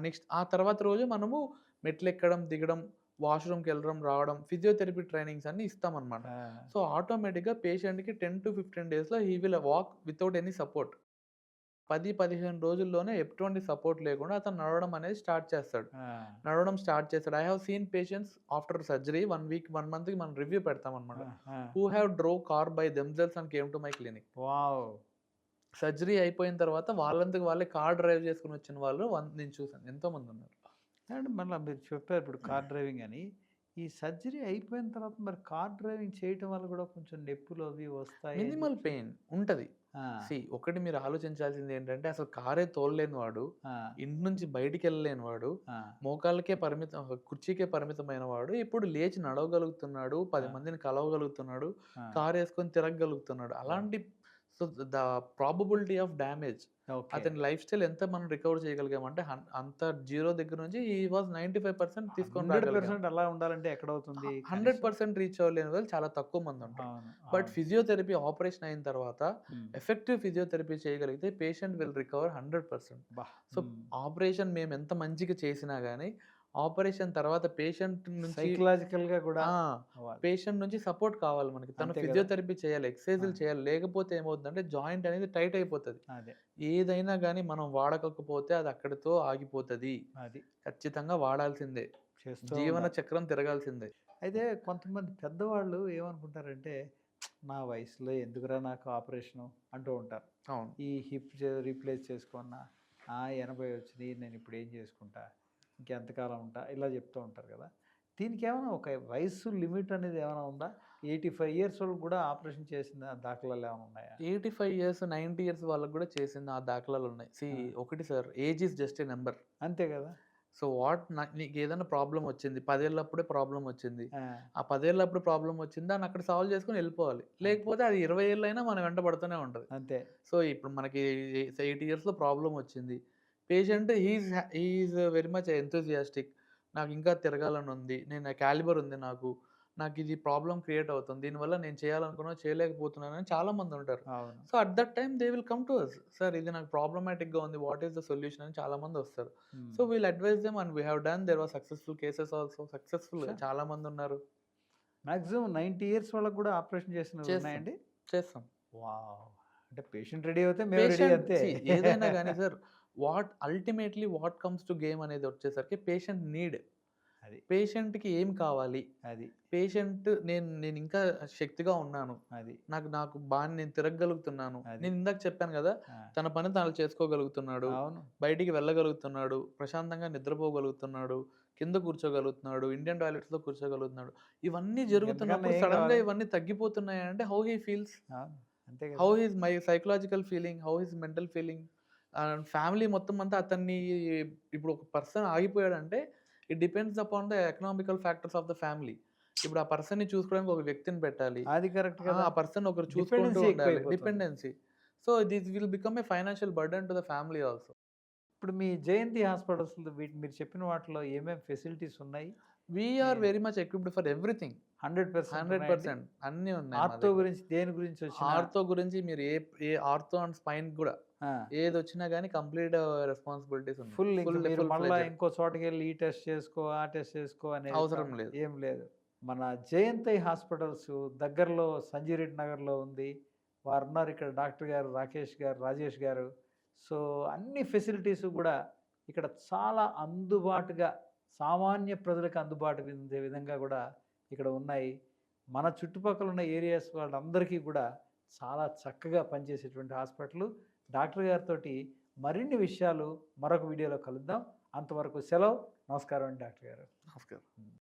Next ఆ తర్వాత రోజు మనము మెట్లు ఎక్కడం, దిగడం, వాష్రూమ్కి వెళ్ళడం, రావడం, ఫిజియోథెరపీ ట్రైనింగ్స్ అన్ని ఇస్తామన్నమాట. సో ఆటోమేటిక్గా పేషెంట్కి 10 to 15 డేస్లో he will walk without any support. 10-15 రోజుల్లోనే ఎటువంటి సపోర్ట్ లేకుండా అతను నడవడం అనేది స్టార్ట్ చేస్తాడు. I have seen patients after surgery 1 week 1 monthకి మనం రివ్యూ పెడతాం అనమాట, who have drove car by themselves and came to my clinic. Wow. Surgery అయిపోయిన తర్వాత వాళ్ళంతకు వాళ్ళే కార్ డ్రైవ్ చేసుకుని వచ్చిన వాళ్ళు నేను చూసాను, ఎంతోమంది ఉన్నారు. అండ్ మళ్ళీ మీరు చెప్పారు ఇప్పుడు కార్ డ్రైవింగ్ అని, ఈ సర్జరీ అయిపోయిన తర్వాత మరి కార్ డ్రైవింగ్ చేయటం వల్ల కూడా కొంచెం నొప్పులు అవి వస్తాయి, మినిమల్ పెయిన్ ఉంటుంది. ఒకటి మీరు ఆలోచించాల్సింది ఏంటంటే, అసలు కారే తోలలేని వాడు, ఇంటి నుంచి బయటికి వెళ్ళలేని వాడు, మోకాళ్ళకే పరిమితం, కుర్చీకే పరిమితమైన వాడు ఇప్పుడు లేచి నడవగలుగుతున్నాడు, 10 మందిని కలవగలుగుతున్నాడు, కార్ వేసుకొని తిరగగలుగుతున్నాడు. అలాంటి so the probability of damage, అతని లైఫ్ స్టైల్ ఎంత మనం రికవర్ చేయగలిగామంటే అంత 0 దగ్గర నుంచి ఈ వాజ్ 95% తీసుకొని 100% అలా ఉండాలంటే ఎక్కడ అవుతుంది? 100% రీచ్ అవ్వలేని వాళ్ళు చాలా తక్కువ మంది ఉంటారు. బట్ ఫిజియోథెరపీ ఆపరేషన్ అయిన తర్వాత ఎఫెక్టివ్ ఫిజియోథెరపీ చేయగలిగితే patient will recover 100%. So operation మేము ఎంత మంచిగా చేసినా కానీ ఆపరేషన్ తర్వాత పేషెంట్ నుంచి సైకలాజికల్గా కూడా పేషెంట్ నుంచి సపోర్ట్ కావాలి మనకి, తను ఫిజియోథెరపీ చేయాలి, ఎక్సర్సైజులు చేయాలి, లేకపోతే ఏమవుతుందంటే జాయింట్ అనేది టైట్ అయిపోతుంది. ఏదైనా కానీ మనం వాడకపోతే అది అక్కడితో ఆగిపోతుంది, అది ఖచ్చితంగా వాడాల్సిందే, జీవన చక్రం తిరగాల్సిందే. అయితే కొంతమంది పెద్దవాళ్ళు ఏమనుకుంటారంటే, నా వయసులో ఎందుకురా నాకు ఆపరేషను అంటూ ఉంటారు. అవును, ఈ హిప్ రీప్లేస్ చేసుకున్నా 80 వచ్చినాయి, నేను ఇప్పుడు ఏం చేసుకుంటా, ఇంకెంతకాలం ఉంటా, ఇలా చెప్తూ ఉంటారు కదా. దీనికి ఏమైనా ఒక వయసు లిమిట్ అనేది ఏమైనా ఉందా? 85 years వాళ్ళకి కూడా ఆపరేషన్ చేసిన దాఖలాలు ఏమైనా ఉన్నాయా? 85 years 90 years వాళ్ళకి కూడా చేసిన ఆ దాఖలాలు ఉన్నాయి. ఒకటి sir, age is just a number, అంతే కదా. సో నీకు ఏదైనా ప్రాబ్లం వచ్చింది, 10 ఏళ్ళప్పుడే ప్రాబ్లం వచ్చింది. ఆ! ఆ 10 ఏళ్ళప్పుడు ప్రాబ్లం వచ్చింది, దాన్ని అక్కడ సాల్వ్ చేసుకొని వెళ్ళిపోవాలి. లేకపోతే అది 20 ఏళ్ళైనా మన వెంట పడుతూనే ఉంటది. అంతే. సో, ఇప్పుడు మనకి 80 ఇయర్స్‌లో ప్రాబ్లమ్ వచ్చింది. Patient he is very much enthusiastic. నాకు ఇంకా తిరగాలని ఉంది. కాలిబర్ ఉంది నాకు. నాకిది ప్రాబ్లమ్ క్రియేట్ అవుతుంది. దీనివల్ల నేను చేయాలనుకున్నా చేయలేకపోతున్నానని చాలామంది ఉంటారు. అవును. So, at that time they will come to us. Sir ఇది నాకు ప్రాబ్లమాటిక్‌గా ఉంది. వాట్ ఈస్ ద సొల్యూషన్ అని చాలామంది వస్తారు. హ్మ్. So, we'll advise them and we have done. There were successful cases also. సక్సెస్‌ఫుల్‌గా Sure. చాలామంది ఉన్నారు. మాక్సిమం 90 ఇయర్స్ వాళ్ళకి కూడా ఆపరేషన్ చేసినవి చేస్తాం. ఉన్నాయండి? చేస్తాం. వావ్! అంటే పేషెంట్ రెడీ అవుతే మేము రెడీ పేషెంట్ అంతే. ఏదైనా గాని sir ultimately what comes to game అనేది వచ్చేసరికి పేషెంట్ నీడ్. అది. పేషెంట్‌కి ఏం కావాలి? అది. పేషెంట్ నేనింకా శక్తిగా ఉన్నాను. అది. నాకు నేను తిరగగలుగుతున్నాను. అది. నేను ఇందాక చెప్పాను గదా! ఆ! తన పని తాను చేసుకోగలుగుతున్నాడు. అవును. బయటికి వెళ్ళగలుగుతున్నాడు. ప్రశాంతంగా నిద్రపోగలుగుతున్నాడు. కింద కూర్చోగలుగుతున్నాడు. ఇండియన్ టాయిలెట్స్‌లో కూర్చోగలుగుతున్నాడు. ఇవన్నీ ఇంకెంతకన్నా జరుగుతున్నప్పుడు ఏం సడెన్‌గా కావాలి? ఇవన్నీ తగ్గిపోతున్నాయంటే హౌ హి ఫీల్స్? అవును. అంతే హౌ కదా! His my psychological feeling? How his mental feeling? And family మొత్తం అంతా అతన్ని ఇప్పుడు ఒక పర్సన్ ఆగిపోయాడంటే it depends upon the economical factors of the family. ఇప్పుడు ఆ పర్సన్‌ని చూసుకోవడానికి ఒక వ్యక్తిని పెట్టాలి. అది కరెక్ట్ కదా! ఆ పర్సన్ ఒకరు చూసుకుంటూ డిపెండెన్సీ ఉండాలి. ఎక్కువైపోతుంది. Dependency. So, this will become a financial burden to the family also. ఇప్పుడు మీ జయంతి హాస్పిటల్స్‌లో మీరు చెప్పిన వాటిలో ఏమేం ఫెసిలిటీస్ ఉన్నాయి? We are very much equipped for everything. 100% ఉన్నాయండి? 100% అన్నీ ఉన్నాయి మా ఆర్థో దగ్గర. గురించి దేని గురించి వచ్చినా ఆర్థో గురించి మీరు ఆర్థో అండ్ స్పైన్ గూడా ఆ! ఏదొచ్చినా గాని కంప్లీట్ రెస్పాన్సిబిలిటీస్ ఉన్నాయి. ఫుల్ ఇంక మీరు ఫుల్ మళ్ళా ఫ్లెడ్జెడ్. ఇంకో చోటకెళ్ళి ఈ టెస్ట్ చేసుకో, ఆ టెస్ట్ చేసుకో అనేది అవసరం లేదు. ఏం లేదు. మన జయంతి హాస్పిటల్స్ దగ్గరలో సంజయ్ రెడ్డి నగర్‌లో ఉంది. వారున్నారు ఇక్కడ డాక్టర్ గారు, రాకేష్ గారు, రాజేష్ గారు. సో, అన్ని ఫెసిలిటీస్ గూడా ఇక్కడ చాలా అందుబాటుగా సామాన్య ప్రజలకు అందుబాటుగా ఉండే విధంగా గూడా ఇక్కడ ఉన్నాయి. మన చుట్టుపక్కల ఉన్న ఏరియాస్ వాళ్ళందరికీ గూడా చాలా చక్కగా పనిచేసేటువంటి హాస్పిటలు. డాక్టర్ గారితోటి మరిన్ని విషయాలు మరొక వీడియోలో కలుద్దాం. అంతవరకు సెలవు. నమస్కారం అండి డాక్టర్ గారు. నమస్కారం. హ్మ్.